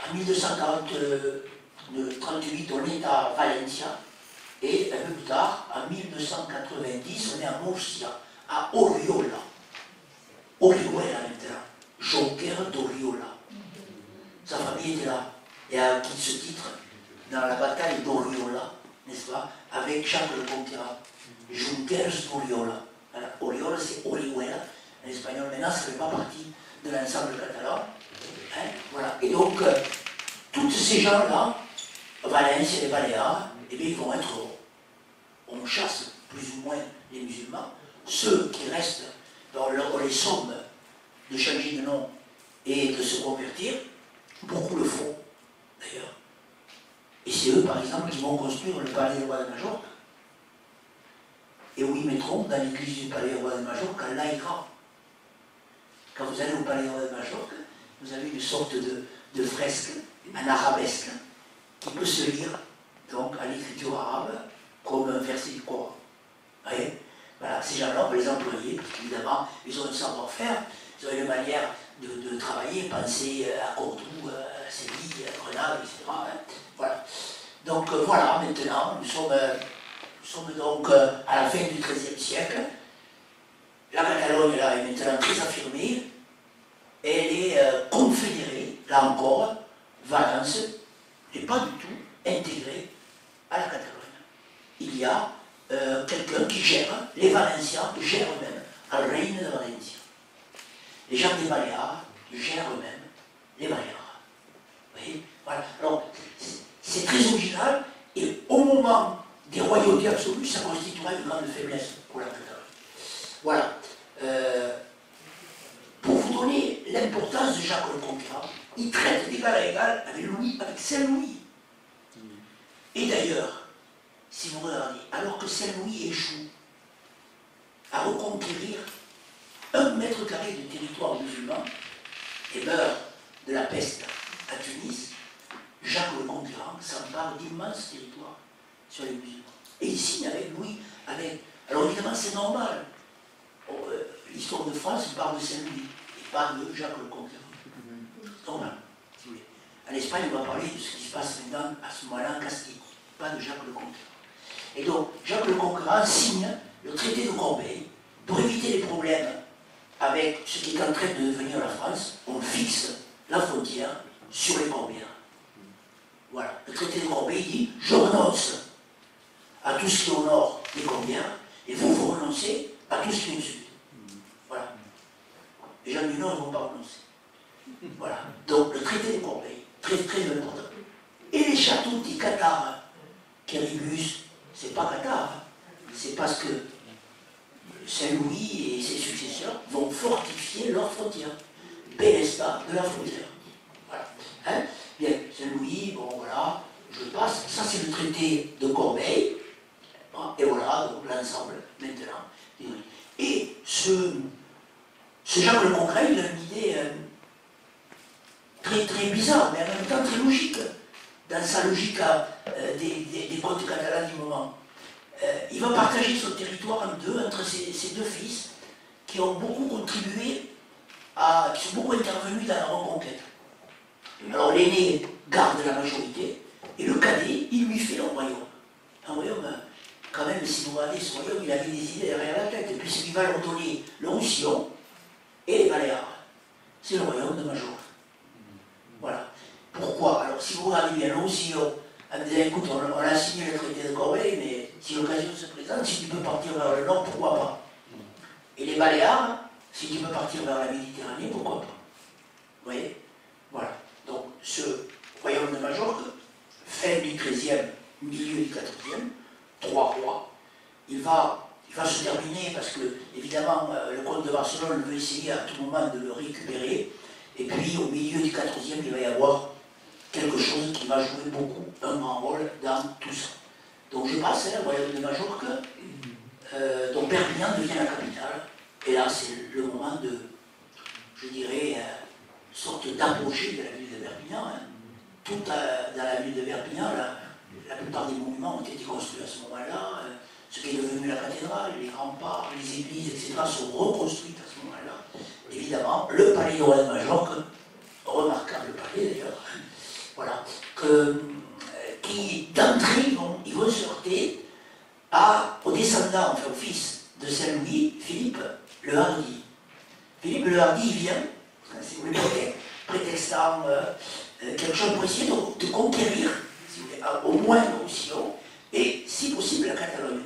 En 1238, on est à Valencia. Et un peu plus tard, en 1290, on est à Murcia, à Oriola. Orihuela maintenant. Jonquère d'Oriola. Sa famille était là. Et a acquis ce titre dans la bataille d'Oriola, n'est-ce pas, avec Jacques le Conquérant. Jonquères d'Oriola. Voilà. Oriola, c'est Orihuela. En espagnol, maintenant, ça ne fait pas partie de l'ensemble catalan. Hein, voilà. Et donc, tous ces gens-là, Valence et les Baléares, eh bien, ils vont être, on chasse plus ou moins les musulmans. Ceux qui restent, on les somme de changer de nom et de se convertir. Beaucoup le font, d'ailleurs. Et c'est eux, par exemple, qui vont construire le palais des rois de Majorque. Et où ils mettront dans l'église du palais des rois de Majorque un laïcra. quand vous allez au Palais Royal de Majorque, vous avez une sorte de fresque, en arabesque, qui peut se lire donc à l'écriture arabe comme un verset du Coran. Vous voyez? Voilà, ces gens-là, on peut les employer, parce qu'évidemment, ils ont un savoir-faire, ils ont une manière de travailler, penser à Cordoue, à Séville, à Grenade, etc. Hein. Voilà. Donc voilà, maintenant, nous sommes donc à la fin du XIIIe siècle. La Catalogne, là, est maintenant très affirmée. Elle est confédérée, là encore, Valence n'est pas du tout intégrée à la Catalogne. Il y a quelqu'un qui gère, les Valenciens gèrent eux-mêmes le règne de Valencia. Les gens des Baléares gèrent eux-mêmes les Baléares. Vous voyez? Voilà. Alors, c'est très original, et au moment des royautés absolues, ça constituera une grande faiblesse pour la Catalogne. Voilà. Pour vous donner l'importance de Jacques le Conquérant, il traite d'égal à égal avec Saint-Louis. Et d'ailleurs, si vous regardez, alors que Saint-Louis échoue à reconquérir 1 mètre carré de territoire musulman et meurt de la peste à Tunis, Jacques le Conquérant s'empare d'immenses territoires sur les musulmans. Et il signe avec Louis, alors évidemment c'est normal. L'histoire de France parle de Saint-Louis, et parle de Jacques le Conquérant. C'est normal, si vous voulez. En Espagne, on va parler de ce qui se passe maintenant à ce moment-là en Castille, pas de Jacques le Conquérant. Et donc, Jacques le Conquérant signe le traité de Corbeil pour éviter les problèmes avec ce qui est en train de devenir la France. On fixe la frontière sur les Corbières. Voilà, le traité de Corbeil dit « Je renonce à tout ce qui est au nord des Corbières et vous renoncez à tout ce qui est au sud. » Voilà. Les gens du Nord ne vont pas renoncer. Voilà. Donc, le traité de Corbeil, très très important. Et les châteaux dits Qatar, Quéribus, c'est pas Qatar, c'est parce que Saint-Louis et ses successeurs vont fortifier leurs frontières. Bélestat de la frontière. Voilà. Hein? Bien, Saint-Louis, bon voilà, je passe. Ça, c'est le traité de Corbeil. Et voilà, donc l'ensemble, maintenant. Et ce Jacques le Conquérant, il a une idée très, très bizarre, mais en même temps très logique, dans sa logique des côtes catalans du moment. Il va partager son territoire en deux, entre ses deux fils, qui ont beaucoup contribué, qui sont beaucoup intervenus dans la reconquête. Alors l'aîné garde la majorité, et le cadet, il lui fait un royaume. Un royaume, quand même, si vous regardez ce royaume, il avait des idées derrière la tête, puisqu'il va leur donner le Roussillon et les Baléares. C'est le royaume de Majorque. Voilà. Pourquoi? Alors, si vous regardez bien le Roussillon, en disant, écoute, on a signé le traité de Corbeil, mais si l'occasion se présente, si tu peux partir vers le nord, pourquoi pas? Et les Baléares, si tu peux partir vers la Méditerranée, pourquoi pas? Vous voyez? Voilà. Donc, ce royaume de Majorque, fin du XIIIe, milieu du XIVe, 3 rois, il va se terminer parce que, évidemment, le comte de Barcelone veut essayer à tout moment de le récupérer, et puis au milieu du XIVe, il va y avoir quelque chose qui va jouer beaucoup, un grand rôle dans tout ça. Donc je passe, le royaume de Majorque, dont Perpignan devient la capitale, et là c'est le moment de, je dirais, une sorte d'apogée de la ville de Perpignan. Hein. Tout dans la ville de Perpignan, la plupart des monuments ont été construits à ce moment-là, ce qui est devenu la cathédrale, les remparts, les églises, etc. sont reconstruites à ce moment-là. Évidemment, le palais du roi de Majorque, remarquable palais d'ailleurs, voilà, qui d'entrée ils vont se heurter aux descendants, enfin au fils de Saint-Louis, Philippe le Hardi. Philippe le Hardi, il vient, si vous voulez, prétextant quelque chose pour essayer de conquérir, si vous voulez, au moins le Roussillon, et si possible la Catalogne.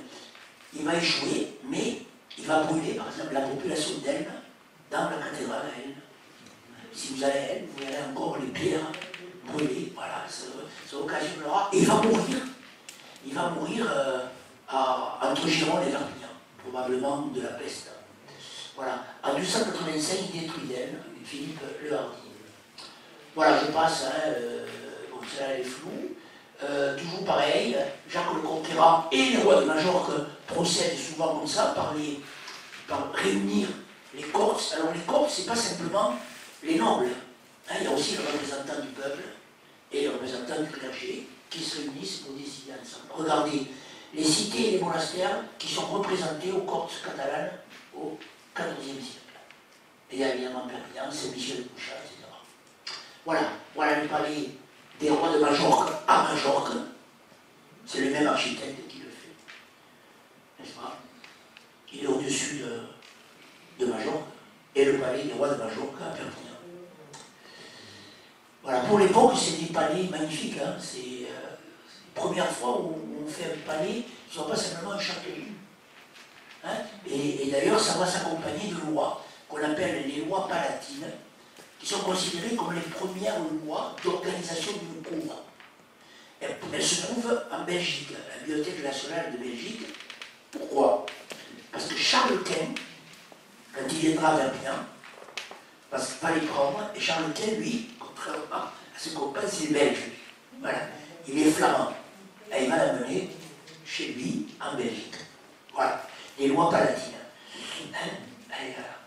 Il va échouer, mais il va brûler, par exemple, la population d'Elne dans la cathédrale à Elne. Si vous allez à Elne, vous verrez encore les pierres brûlées, voilà, ça occasionnera, et il va mourir. Il va mourir entre Gironde et Perpignan, probablement de la peste. Voilà, en 1285, il détruit d'Elne, Philippe le Hardi. Voilà, je passe, bon, celle-là elle est floue. Toujours pareil, Jacques le Conquérant et les rois de Majorque procèdent souvent comme ça, par réunir les Corses, alors les Corses, c'est pas simplement les nobles. Hein, il y a aussi le représentant du peuple et le représentant du clergé qui se réunissent pour décider ensemble. Regardez, les cités et les monastères qui sont représentés aux Corses catalanes au XIVe siècle. Et il y a évidemment Perpignan, Saint-Michel de Bouchard, etc. Voilà, voilà le palais des rois de Majorque à Majorque. C'est le même architecte qui le fait, n'est-ce pas? Il est au-dessus de Majorque, et le palais des rois de Majorque à Perpignan. Voilà, pour l'époque, c'est des palais magnifiques. Hein. C'est la première fois où on fait un palais qui ne soit pas simplement un château. Hein. Et d'ailleurs, ça va s'accompagner de lois qu'on appelle les lois palatines, qui sont considérées comme les premières lois d'organisation d'une cour. Elles se trouvent en Belgique, à la Bibliothèque nationale de Belgique. Pourquoi? Parce que Charles Quint, quand il viendra à Perpignan, parce qu'il va les prendre, et Charles Quint, lui, contrairement à ce qu'on pense, il est belge. Voilà. Il est flamand. Et il va l'amener chez lui, en Belgique. Voilà. Les lois palatines.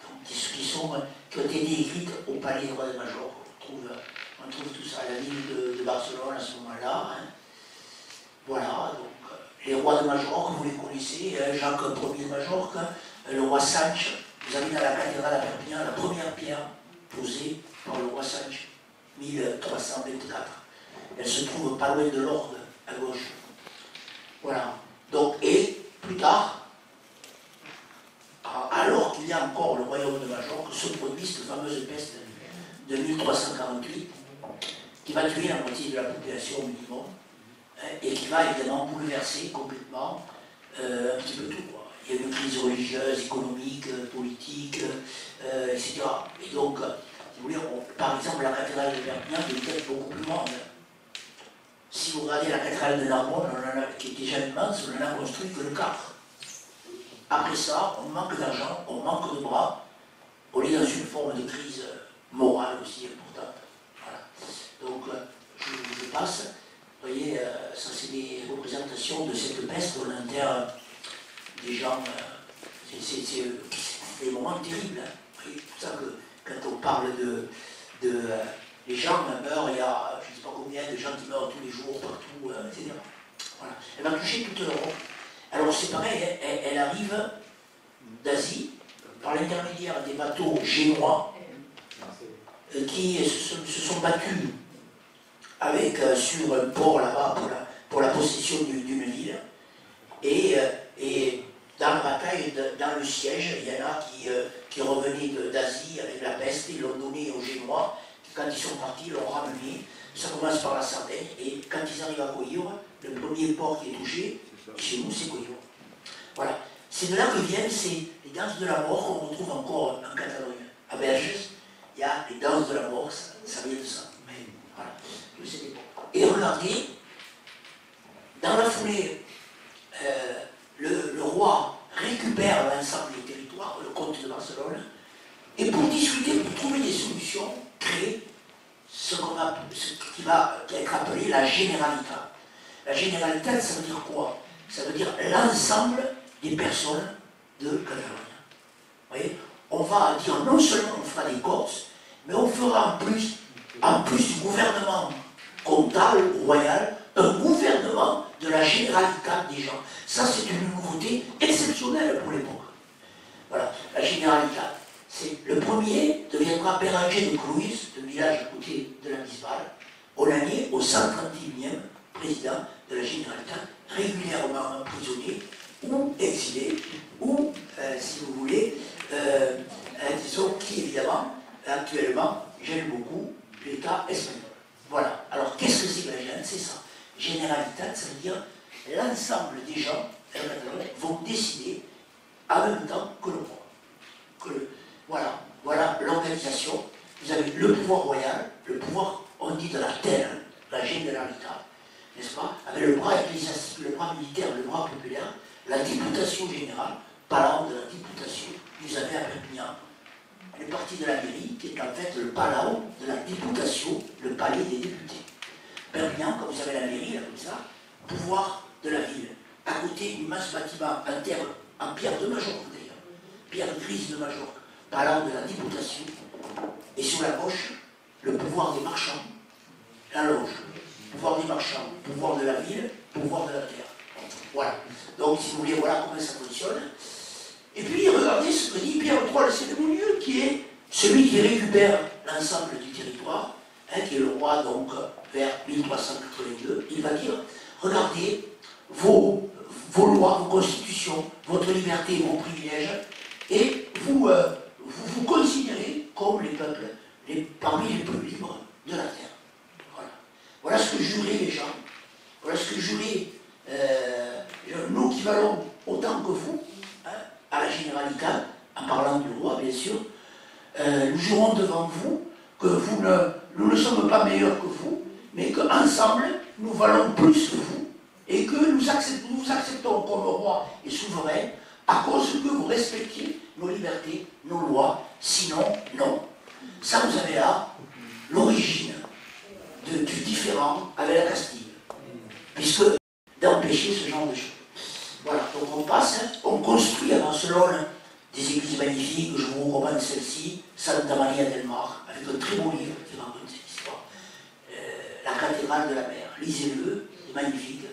Donc, qui ont été écrites au palais des rois de Majorque. On trouve tout ça à la ville de Barcelone à ce moment-là. Hein. Voilà, donc les rois de Majorque, vous les connaissez, Jacques Ier de Majorque, le roi Sanche. Vous avez dans la cathédrale à Perpignan la première pierre posée par le roi Sanche, 1324. Elle se trouve pas loin de l'Orgue, à gauche. Voilà. Donc, et plus tard, alors qu'il y a encore le royaume de Majorque, se produit cette fameuse peste de 1348, qui va tuer la moitié de la population minimum, hein, et qui va évidemment bouleverser complètement un petit peu tout. Quoi. Il y a une crise religieuse, économique, politique, etc. Et donc, si vous voulez, par exemple, la cathédrale de Perpignan est peut-être beaucoup plus grande. Si vous regardez la cathédrale de Narbonne, qui est déjà immense, on n'en a construit que le quart. Après ça, on manque d'argent, on manque de bras, on est dans une forme de crise morale aussi importante. Voilà. Donc, je passe. Vous voyez, ça c'est des représentations de cette peste volontaire des gens. C'est des moments terribles. Hein. C'est pour ça que quand on parle les gens meurent, il y a je ne sais pas combien de gens qui meurent tous les jours, partout, etc. Voilà. Elle va toucher toute l'Europe. Alors c'est pareil, elle arrive d'Asie, par l'intermédiaire des bateaux génois, qui se sont battus avec, sur un port là-bas pour la possession d'une ville. Et dans la bataille, dans le siège, il y en a qui revenaient d'Asie avec la peste, ils l'ont donné aux Génois, quand ils sont partis, ils l'ont ramené. Ça commence par la Sardaigne, et quand ils arrivent à Coyure, le premier port qui est touché, chez nous, c'est Coyure. Voilà. C'est de là que viennent les danses de la mort qu'on retrouve encore en Catalogne. À Berges, il y a les danses de la mort, ça vient de ça. Voilà. Et regardez, dans la foulée, le roi récupère l'ensemble des territoires, le comte de Barcelone, et pour discuter, pour trouver des solutions, crée ce qui va être appelé la Generalitat. La Generalitat, ça veut dire quoi? Ça veut dire l'ensemble des personnes de Catalogne. Vous voyez, on va dire non seulement on fera des Corses, mais on fera en plus du gouvernement comtal ou royal, un gouvernement de la Generalitat des gens. Ça, c'est une nouveauté exceptionnelle pour l'époque. Voilà, la Generalitat. Le premier deviendra Béranger de Cruïs, le village à côté de la Bisbal, on l'a mis au 131e président de la Generalitat, régulièrement emprisonné ou exilé, ou, si vous voulez, disons qui évidemment, actuellement, gêne beaucoup l'État espagnol. Voilà. Alors, qu'est-ce que c'est que la Generalitat? C'est ça. Generalitat, ça veut dire l'ensemble des gens vont décider en même temps que le roi. Voilà l'organisation. Vous avez le pouvoir royal, le pouvoir, on dit de la terre, la Generalitat, n'est-ce pas? Avec le bras ecclésiastique, le bras militaire, le bras populaire, la députation générale, palau de la députation, vous avez à Perpignan le parti de la mairie, qui est en fait le palau de la députation, le palais des députés. Perpignan, comme vous savez la mairie, là, comme ça, pouvoir de la ville. À côté, immense bâtiment en pierre de Majorque d'ailleurs, pierre grise de Majorque, parlant de la déportation, et sur la gauche, le pouvoir des marchands, la loge, pouvoir des marchands, pouvoir de la ville, pouvoir de la terre. Voilà. Donc, si vous voulez, voilà comment ça fonctionne. Et puis, regardez ce que dit Pierre III le cérémonieux, qui est celui qui récupère l'ensemble du territoire, hein, qui est le roi, donc, vers 1382. Il va dire, regardez vos lois, vos constitutions, votre liberté et vos privilèges, et vous vous considérez comme les peuples parmi les plus libres de la terre. Voilà, voilà ce que juraient les gens, voilà ce que juraient nous qui valons autant que vous, hein, à la généralité, en parlant du roi bien sûr, nous jurons devant vous que nous ne sommes pas meilleurs que vous, mais qu'ensemble nous valons plus que vous, et que nous acceptons comme roi et souverain à cause que vous respectiez nos libertés, nos lois, sinon, non. Ça, vous avez là l'origine du différent avec la Castille, puisque d'empêcher ce genre de choses. Voilà, donc on passe, on construit alors selon des églises magnifiques, je vous recommande celle-ci, Santa Maria del Mar, avec un très beau livre qui raconte cette histoire. La cathédrale de la mer, lisez-le, c'est magnifique.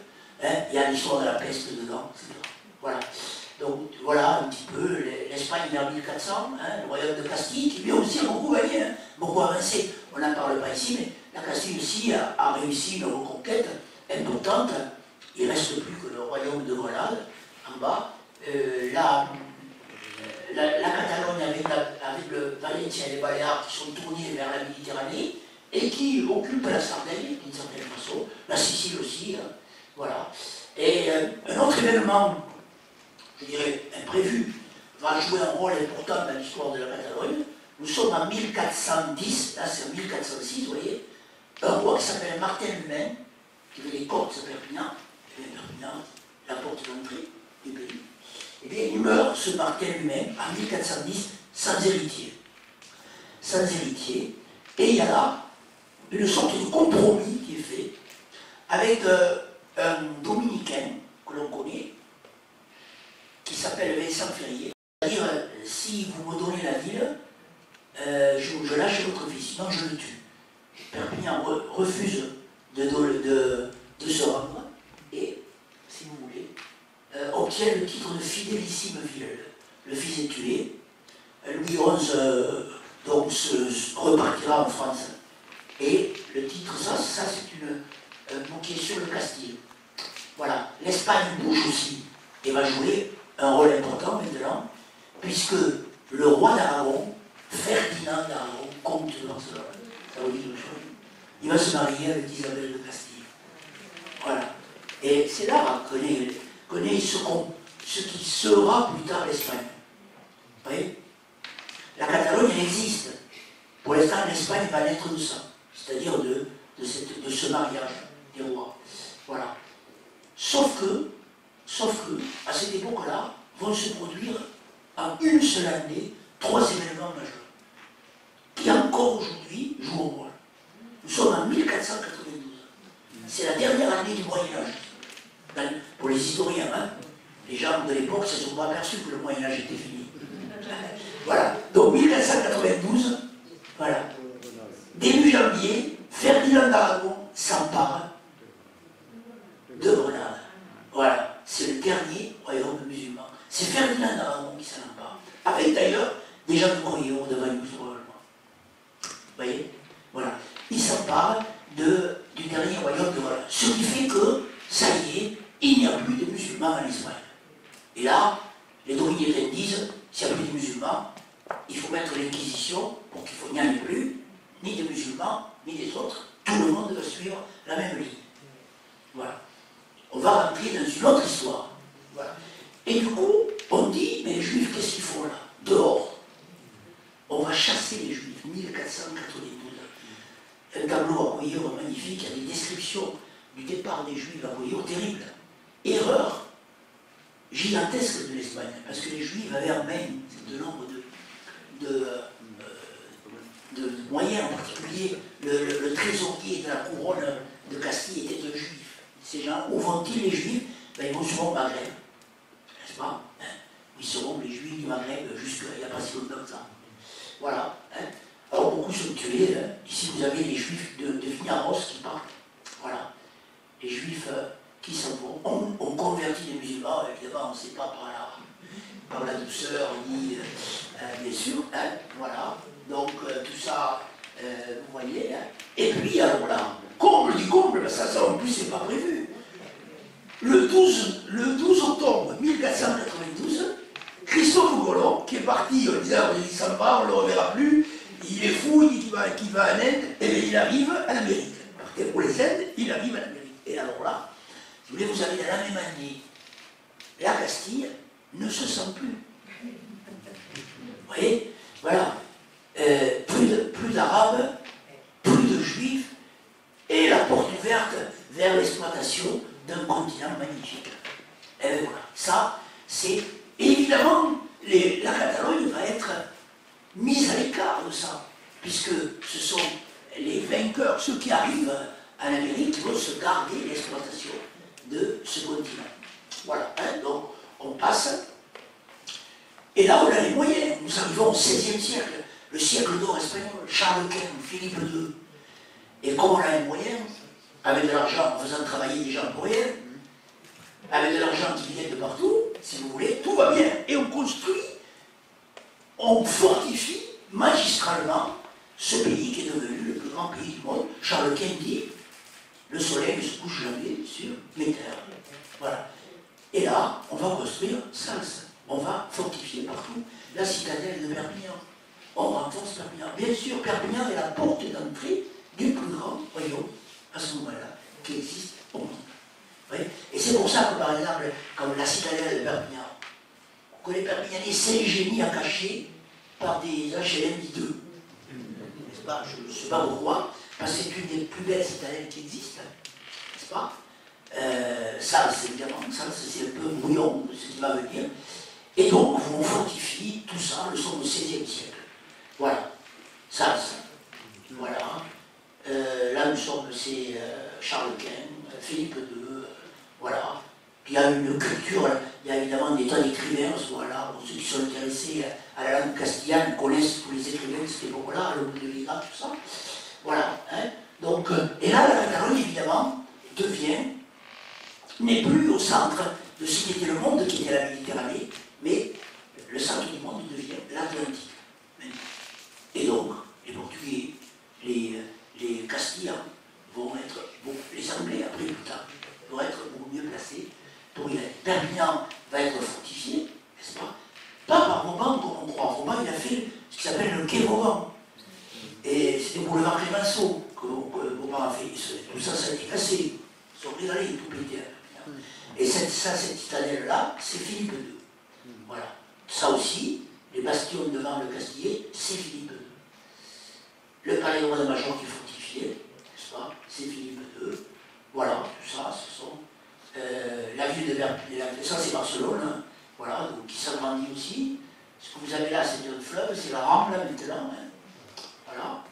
Hein, il y a l'histoire de la peste dedans, etc. Voilà. Donc voilà un petit peu l'Espagne vers 1400, hein, le royaume de Castille, qui lui aussi a beaucoup gagné, hein, beaucoup avancé. On n'en parle pas ici, mais la Castille aussi a réussi une reconquête importante. Il ne reste plus que le royaume de Grenade, en bas. La Catalogne avec le Valencia et les Baléares qui sont tournés vers la Méditerranée et qui occupent la Sardaigne, d'une certaine façon, la Sicile aussi. Hein, voilà. Et un autre événement, je dirais, imprévu, va jouer un rôle important dans l'histoire de la Catalogne. Nous sommes en 1410, là c'est en 1406, vous voyez, un roi qui s'appelle Martin Humain, qui fait les cortes de Perpignan, et bien Perpignan, la porte d'entrée du pays. Et bien il meurt, ce Martin Humain, en 1410, sans héritier. Sans héritier, et il y a là une sorte de compromis qui est fait avec un dominicain que l'on connaît, qui s'appelle Vincent Ferrier. C'est-à-dire, si vous me donnez la ville, je lâche votre fils, sinon je le tue. Perpignan refuse de se rendre et, si vous voulez, obtient le titre de fidélissime ville. Le fils est tué. Louis XI donc, repartira en France. Et le titre, ça c'est un bouquet sur le Castille. Voilà. L'Espagne bouge aussi et va jouer un rôle important maintenant, puisque le roi d'Aragon, Ferdinand d'Aragon, comte de Barcelone, ça vous dit quelque chose, il va se marier avec Isabelle de Castille. Voilà. Et c'est là qu'on est ce qui sera plus tard l'Espagne. Vous voyez? La Catalogne, elle existe. Pour l'instant, l'Espagne va naître de ça, c'est-à-dire de ce mariage des rois. Voilà. Sauf que, à cette époque-là, vont se produire en une seule année 3 événements majeurs, qui encore aujourd'hui jouent un rôle. Nous sommes en 1492. C'est la dernière année du Moyen-Âge. Pour les historiens, hein, les gens de l'époque ne se sont pas aperçus que le Moyen-Âge était fini. Voilà. Donc 1492, voilà. Début janvier, Ferdinand d'Aragon s'empare de Grenade. Voilà. C'est le dernier royaume musulman. C'est Ferdinand d'Aragon qui s'en empare. Avec d'ailleurs des gens de Corio, de Valus, probablement. Vous voyez? Voilà. Il s'empare du dernier royaume de Grenade. Ce qui fait que, ça y est, il n'y a plus de musulmans en Israël. Et là, les dominicains disent, s'il n'y a plus de musulmans, il faut mettre l'inquisition pour qu'il n'y en ait plus, ni des musulmans, ni des autres. Tout le monde va suivre la même ligne. Voilà. On va rentrer dans une autre histoire. Voilà. Et du coup, on dit, mais les Juifs, qu'est-ce qu'ils font là? Dehors. On va chasser les Juifs, 1492. Un tableau à Coyure magnifique, il y a des descriptions du départ des Juifs à Coyure terribles. Erreur gigantesque de l'Espagne, parce que les Juifs avaient en main de nombre de moyens, en particulier le trésorier de la couronne de Castille était un Juif. Ces gens, où vont-ils les Juifs? Ben, ils vont souvent au Maghreb, n'est-ce pas? Où ils seront les Juifs du Maghreb jusqu'à il n'y a pas si longtemps que ça. Voilà. Hein. Alors beaucoup sont tués. Hein. Ici vous avez les juifs de Vignaros qui partent. Voilà. Les juifs qui s'en vont. On convertit les musulmans, évidemment, on ne sait pas par la douceur, ni bien sûr. Hein. Voilà. Donc tout ça, vous voyez. Hein. Et puis alors là, comble du comble, ça en plus c'est pas prévu. Le 12 octobre 1492, Christophe Colomb, qui est parti en disant il s'en va, on ne le reverra plus, il est fou, il dit qu'il va en Inde, et bien il arrive en Amérique. Et pour les Indes, il arrive en Amérique. Et alors là, si vous voulez, vous avez dans la même année, la Castille ne se sent plus. Vous voyez, voilà, plus d'Arabes, plus de Juifs, et la porte ouverte vers l'exploitation d'un continent magnifique. Et bien voilà, ça, c'est évidemment, la Catalogne va être mise à l'écart de ça, puisque ce sont les vainqueurs, ceux qui arrivent en Amérique, qui vont se garder l'exploitation de ce continent. Voilà, hein, donc on passe, et là on a les moyens, nous arrivons au XVIe siècle, le siècle d'or espagnol, Charles Quint, Philippe II, et comme on a les moyens, avec de l'argent, en faisant travailler des gens pour rien, avec de l'argent qui vient de partout, si vous voulez, tout va bien. Et on construit, on fortifie magistralement ce pays qui est devenu le plus grand pays du monde. Charles Quint dit, le soleil ne se couche jamais sur mes terres. Voilà. Et là, on va construire Sals. On va fortifier partout la citadelle de Perpignan. On renforce Perpignan. Bien sûr, Perpignan est la porte d'entrée du plus grand royaume à ce moment-là qui existe au monde. Et c'est pour ça que, par exemple, comme la citadelle de Perpignan, que les Perpignanais s'ingénient à cacher par des HLM hideux. N'est-ce pas? Je ne sais pas pourquoi, parce que c'est une des plus belles citadelles qui existent, n'est-ce pas? Ça, c'est évidemment, ça, c'est un peu brouillon de ce qui va venir. Et donc, on fortifie tout ça, le son du XVIe siècle. Voilà. Ça. Voilà. Là, nous sommes, c'est Charles Quint, Philippe II, voilà. Puis il y a une culture, il y a évidemment des tas d'écrivains à ce moment-là. Pour ceux qui sont intéressés à la langue castillane, connaissent tous les écrivains de cette époque-là, le bout de Liga, tout ça. Voilà. Hein. Donc, et là, la Catalogne, évidemment, n'est plus au centre de ce qui était le monde, qui était la Méditerranée, mais le centre du monde devient l'Atlantique. Et donc, les Portugais, les Castillans vont être, les Anglais après plus tard, vont être beaucoup mieux placés pour y aller. Perpignan va être fortifié, n'est-ce pas? Pas par Vauban comme on croit. Vauban, il a fait ce qui s'appelle le quai Vauban. Et c'était pour le boulevard Clémenceau que Vauban a fait. Tout ça, ça a été cassé. Ils sont régalés, tout pété. Et cette citadelle-là, c'est Philippe II. Voilà. Ça aussi, les bastions devant le Castillet, c'est Philippe II. Le palais de Major qui est fortifié, n'est-ce pas? C'est Philippe II. Voilà, tout ça, ce sont la ville de Perpignan. Ça, c'est Barcelone, hein. Voilà, donc, qui s'agrandit aussi. Ce que vous avez là, c'est un fleuve, c'est la Rambla maintenant. Hein. Voilà.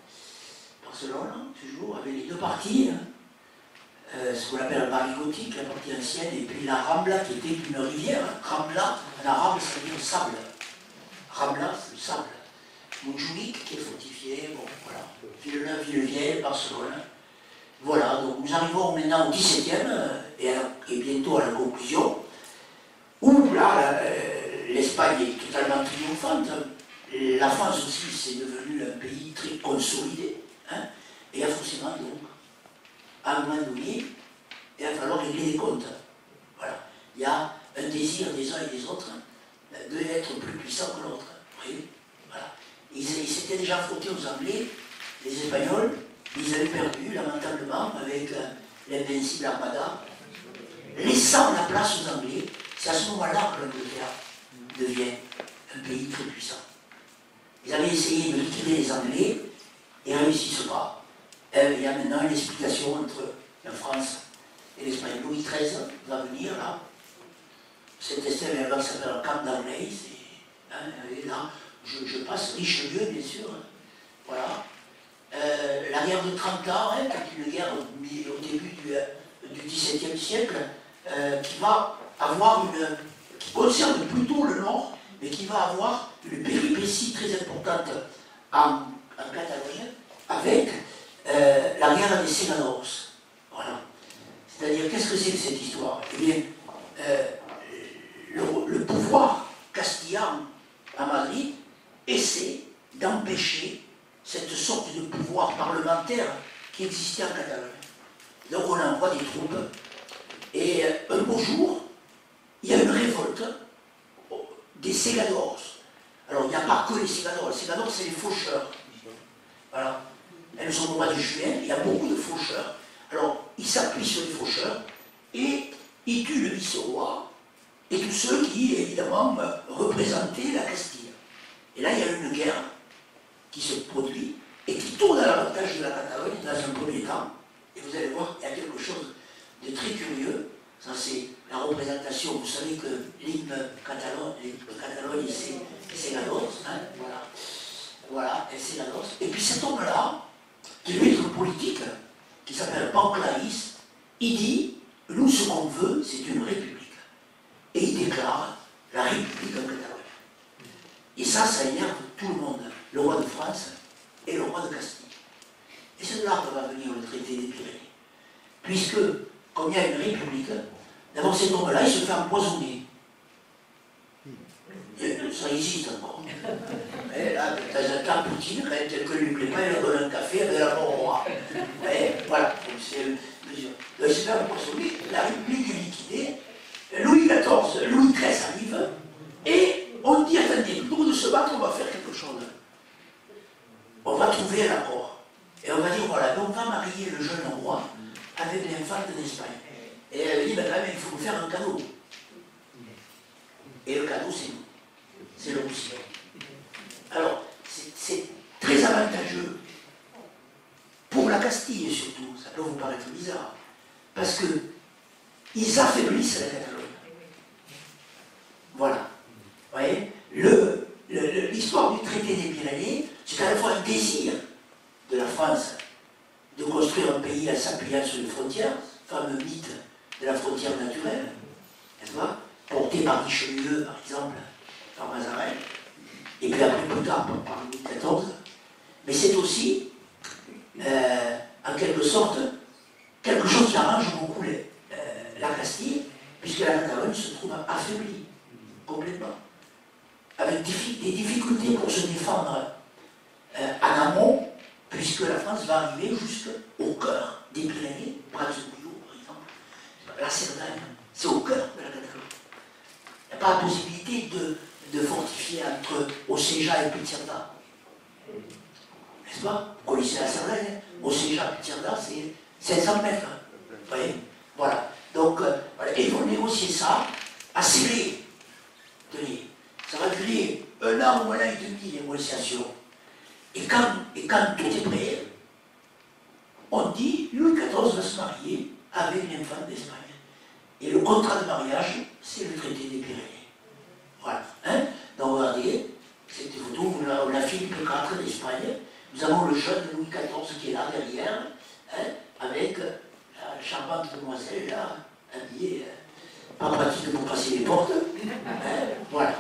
Barcelone, hein, toujours, avec les deux parties. Hein. Ce qu'on appelle le Paris gothique, la partie ancienne, et puis la Rambla qui était une rivière. Hein. Rambla, en arabe, ça veut dire sable. Rambla, c'est le sable. Montjuïc qui est fortifié, bon, voilà. Villeneuve, Villevieille, Barcelone. Voilà, donc nous arrivons maintenant au XVIIe et bientôt à la conclusion, où là, l'Espagne est totalement triomphante. La France aussi, c'est devenu un pays très consolidé. Hein, et il y a forcément donc, à un moment donné, il va falloir régler les comptes. Voilà. Il y a un désir des uns et des autres d'être plus puissants que l'autre. Voilà. Ils s'étaient déjà frottés aux Anglais, les Espagnols, ils avaient perdu lamentablement avec l'invincible Armada, laissant la place aux Anglais. C'est à ce moment-là que l'Angleterre devient un pays très puissant. Ils avaient essayé de liquider les Anglais et ne réussissent pas. Il y a maintenant une explication entre la France et l'Espagne. Louis XIII va venir là. Cette Estelle, elle va s'appeler Camp d'Arlay. Et là, je passe Richelieu, bien sûr. Voilà. La guerre de 30 ans, hein, qui est une guerre au début du XVIIe siècle, qui va avoir qui concerne plutôt le Nord, mais qui va avoir une péripétie très importante en Catalogne avec la guerre des Segadors. Voilà. C'est-à-dire, qu'est-ce que c'est que cette histoire? Eh bien, le pouvoir castillan à Madrid essaie d'empêcher cette sorte de pouvoir parlementaire qui existait en Catalogne. Donc on envoie des troupes, et un beau jour, il y a une révolte des Segadors. Alors il n'y a pas que les Segadors c'est les faucheurs. Voilà. Elles sont au mois de juin, il y a beaucoup de faucheurs. Alors ils s'appuient sur les faucheurs, et ils tuent le vice-roi, et tous ceux qui, évidemment, représentaient la Castille. Et là, il y a une guerre qui se produit, et qui tourne à l'avantage de la Catalogne dans un premier temps. Et vous allez voir, il y a quelque chose de très curieux. Ça, c'est la représentation. Vous savez que l'hymne Catalogne, c'est Segadors, hein, voilà. Voilà, et Segadors. Et puis cet homme-là, qui est un politique, qui s'appelle Panclaïs, il dit, nous, ce qu'on veut, c'est une république. Et il déclare la République en Catalogne. Et ça énerve tout le monde, le roi de France et le roi de Castille. Et c'est de là que va venir le traité des Pyrénées. Puisque, comme il y a une république, d'abord cet homme-là, il se fait empoisonner. Ça existe encore. Et là, de temps en temps, Poutine, quand quelqu'un ne lui plaît pas, il leur donne un café avec la mort au roi. Et voilà. Donc il se fait empoisonner, la République est liquidée. Louis XIV, Louis XIII arrive, et on dit, attendez, plutôt que de se battre, on va faire quelque chose. On va trouver un accord. Et on va dire, voilà, on va marier le jeune roi avec l'infante d'Espagne. Et elle dit, ben, quand même, il faut nous faire un cadeau. Et le cadeau, c'est nous. C'est le roussillon. Alors, c'est très avantageux pour la Castille, surtout. Ça peut vous paraître bizarre. Parce que ils affaiblissent la Catalogne. Voilà. Vous voyez, l'histoire du traité des Pyrénées, c'est à la fois un désir de la France de construire un pays en s'appuyant sur les frontières, le fameux mythe de la frontière naturelle, n'est-ce pas, porté par Richelieu, par exemple, par Mazarin, et puis après plus tard par Louis XIV. Mais c'est aussi, en quelque sorte, quelque chose qui arrange beaucoup la Castille, puisque la Catalogne se trouve affaiblie complètement, avec des difficultés pour se défendre en amont, puisque la France va arriver jusqu'au cœur des Pyrénées, Bras-de-Bouillot par exemple, la Cerdagne, c'est au cœur de la Catalogne. Il n'y a pas la possibilité de fortifier entre Océja et Pitirda. N'est-ce pas? Vous connaissez la Cerdagne, Océja et Pitirda, c'est 500 mètres. Vous voyez? Voilà. Donc, voilà. Et ils vont négocier ça à Célé. Tenez, ça va durer 1 an ou 1 an et demi, les négociations. Et quand tout est prêt, on dit Louis XIV va se marier avec l'infante d'Espagne. Et le contrat de mariage, c'est le traité des Pyrénées. Voilà. Hein? Donc regardez, cette photo, on a Philippe IV d'Espagne. Nous avons le jeune Louis XIV qui est là derrière, hein, avec la charmante demoiselle là, habillée, pas pratique pour passer les portes. Hein, voilà.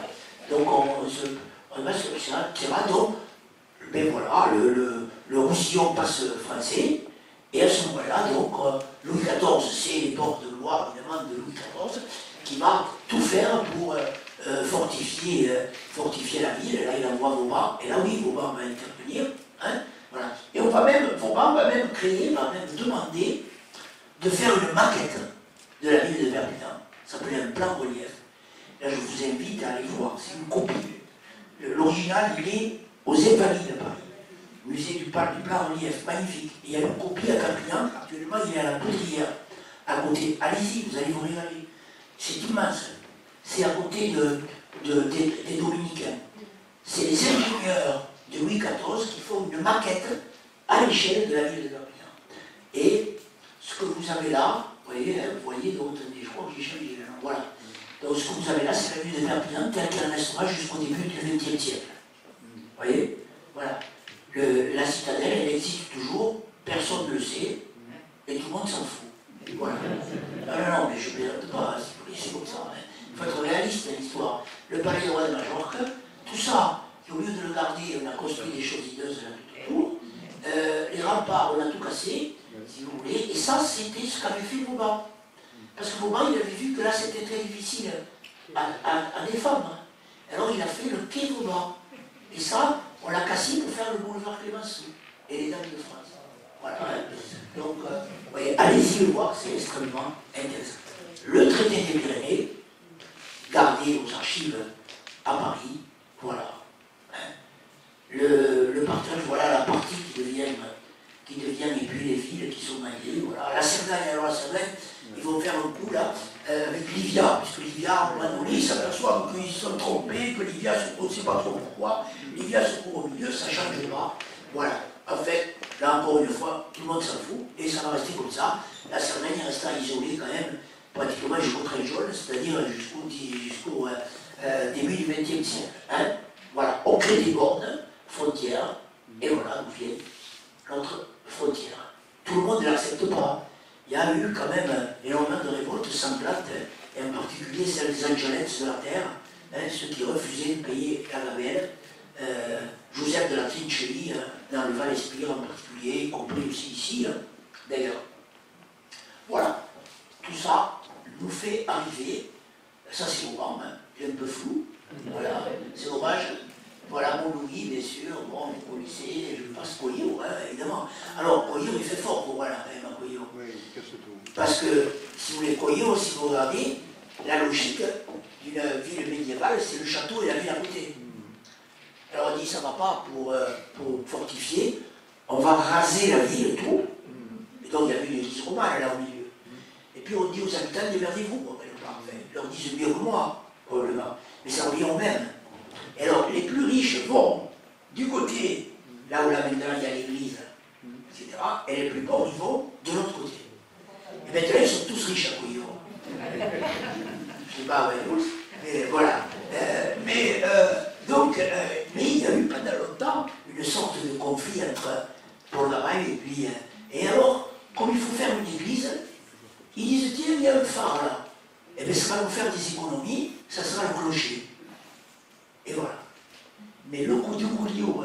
Donc on va sur ça, donc, ben voilà, le roussillon passe français, et à ce moment-là, donc, Louis XIV, c'est les portes de gloire, évidemment, de Louis XIV, qui va tout faire pour fortifier la ville. Et là, il envoie Vauban, et là, oui, Vauban va intervenir. Hein, voilà. Et Vauban va même demander de faire une maquette de la ville de Perpignan. Ça s'appelait un plan relief. Là, je vous invite à aller voir, c'est une copie. L'original, il est aux Invalides de Paris. Musée du plan relief, magnifique. Et il y a une copie à Perpignan, actuellement, il est à la Poudrière, à côté. Allez-y, vous allez vous régaler. C'est immense. C'est à côté des Dominicains. C'est les ingénieurs de Louis XIV qui font une maquette à l'échelle de la ville de Perpignan. Et ce que vous avez là, vous voyez, donc, je crois que j'ai changé là. Voilà. Donc ce que vous avez là, c'est la ville de Perpignan telle qu'elle restera jusqu'au début du XXe siècle. Vous voyez? Voilà. La citadelle, elle existe toujours, personne ne le sait, et tout le monde s'en fout. Voilà. Non, mais je ne plaisante pas, c'est comme ça. Hein. Il faut être réaliste dans l'histoire. Le palais du roi de Majorque, tout ça, au lieu de le garder, on a construit des chaudinneuses là tout autour. Les remparts, on a tout cassé, si vous voulez. Et ça, c'était ce qu'avait fait Vauban. Parce que Vauban, il avait vu que là, c'était très difficile à défendre. Alors, il a fait le quai Vauban. Et ça, on l'a cassé pour faire le boulevard Clémenceau et les Dames de France. Voilà. Donc, voyez, allez-y le voir, c'est extrêmement intéressant. Le traité des Pyrénées, gardé aux archives à Paris, voilà. Le partage, voilà la partie qui devient, et puis les villes qui sont maillées, voilà. La Cerdagne, alors la Cerdagne, ils vont faire un coup là, avec Livia, puisque Livia, à un moment donné, ils s'aperçoivent qu'ils se sont trompés, que Livia, on ne sait pas trop pourquoi, Livia se trouve au milieu, ça ne change pas, voilà. En fait, là encore une fois, tout le monde s'en fout, et ça va rester comme ça. La Cerdagne restera isolée quand même, pratiquement jusqu'au très jaune, c'est-à-dire jusqu'au début du XXe siècle. Hein. Voilà, on crée des bornes, frontières, et voilà d'où vient notre frontière. Tout le monde ne l'accepte pas. Il y a eu quand même énormément de révoltes sanglantes, et en particulier celles des Angelets de la terre, ceux qui refusaient de payer la gamelle. Joseph de la Trincelli, dans le Val-Espire en particulier, y compris aussi ici, d'ailleurs. Voilà, tout ça nous fait arriver, ça c'est Vauban, il est un peu flou, voilà, c'est dommage. Voilà, Montlouis, bien sûr, bon, vous connaissez, je passe Coyot, évidemment. Alors, Coyot, il fait fort pour voilà, quand même, à Coyot. Oui, il casse tout. Parce que, si vous voulez, Coyot, si vous regardez, la logique d'une ville médiévale, c'est le château et la ville à côté. Alors on dit, ça ne va pas pour fortifier, on va raser la ville, tout. Et donc, il y avait une église romane là au milieu. Et puis on dit aux habitants, démerdez-vous, ils leur disent mieux que moi, probablement. Mais ça revient au même. Et alors, les plus riches vont du côté, là où là maintenant il y a l'église, etc., et les plus pauvres, ils vont de l'autre côté. Et maintenant, ils sont tous riches à Coyot. Je ne sais pas, mais voilà. Donc, mais il y a eu pendant longtemps une sorte de conflit entre Paul Laragne et puis. Et alors, comme il faut faire une église, ils disent tiens, il y a un phare là. Et bien, ça va nous faire des économies, ça sera le clocher. Et voilà. Mais le coup du Gouliot,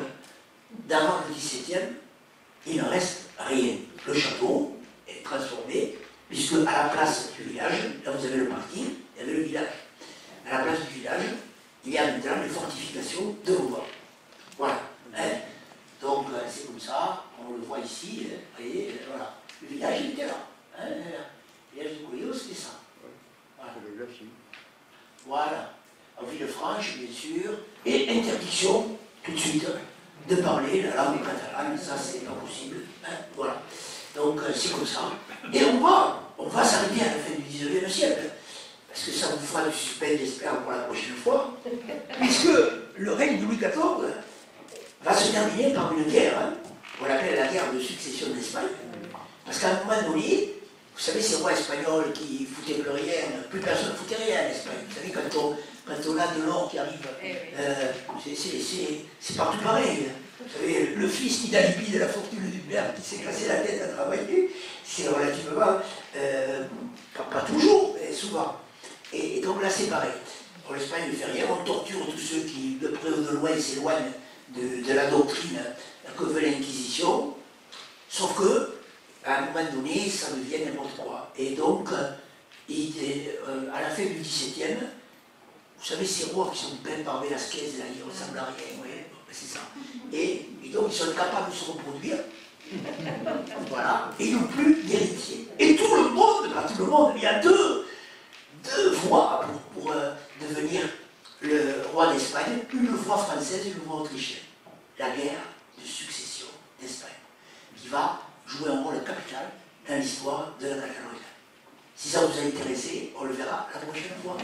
d'avant le XVIIe, il ne reste rien. Le château est transformé, puisque à la place du village, là vous avez le parking, il y avait le village. À la place du village, il y a maintenant les fortifications de Vauban. Voilà. Donc c'est comme ça, on le voit ici, vous voyez, voilà. Le village il était là. Le village de Gouliot, c'était ça. Voilà. Voilà. En Villefranche, bien sûr, et interdiction, tout de suite, de parler la langue catalane, ça c'est pas possible. Voilà. Donc c'est comme ça. Et on va s'arrêter à la fin du XIXe siècle, parce que ça vous fera du suspense, j'espère, pour la prochaine fois, puisque le règne de Louis XIV va se terminer par une guerre, qu'on appelle la guerre de succession d'Espagne, parce qu'à un moment donné, vous savez, ces rois espagnols qui foutaient plus rien, plus personne ne foutait rien en Espagne. Vous savez, quand on a de l'or qui arrive, c'est partout pareil. Vous savez, le fils qui dilapide de la fortune du père, qui s'est cassé la tête à travailler, c'est relativement, pas toujours, mais souvent. Et donc là, c'est pareil. En Espagne, ne fait rien, on torture tous ceux qui, de près ou de loin, s'éloignent de la doctrine que veut l'Inquisition, sauf que, à un moment donné, ça devient n'importe quoi. Et donc, à la fin du XVIIe, vous savez, ces rois qui sont peints par Velasquez, là, ils ne ressemblent à rien, vous voyez, c'est ça. Et donc, ils sont capables de se reproduire, voilà, et ils n'ont plus d'héritiers. Et tout le monde, pas tout le monde, il y a deux voies pour devenir le roi d'Espagne, une voie française et une voie autrichienne. La guerre de succession d'Espagne, qui va jouer un rôle capital dans l'histoire de la Catalogne. Si ça vous a intéressé, on le verra la prochaine fois.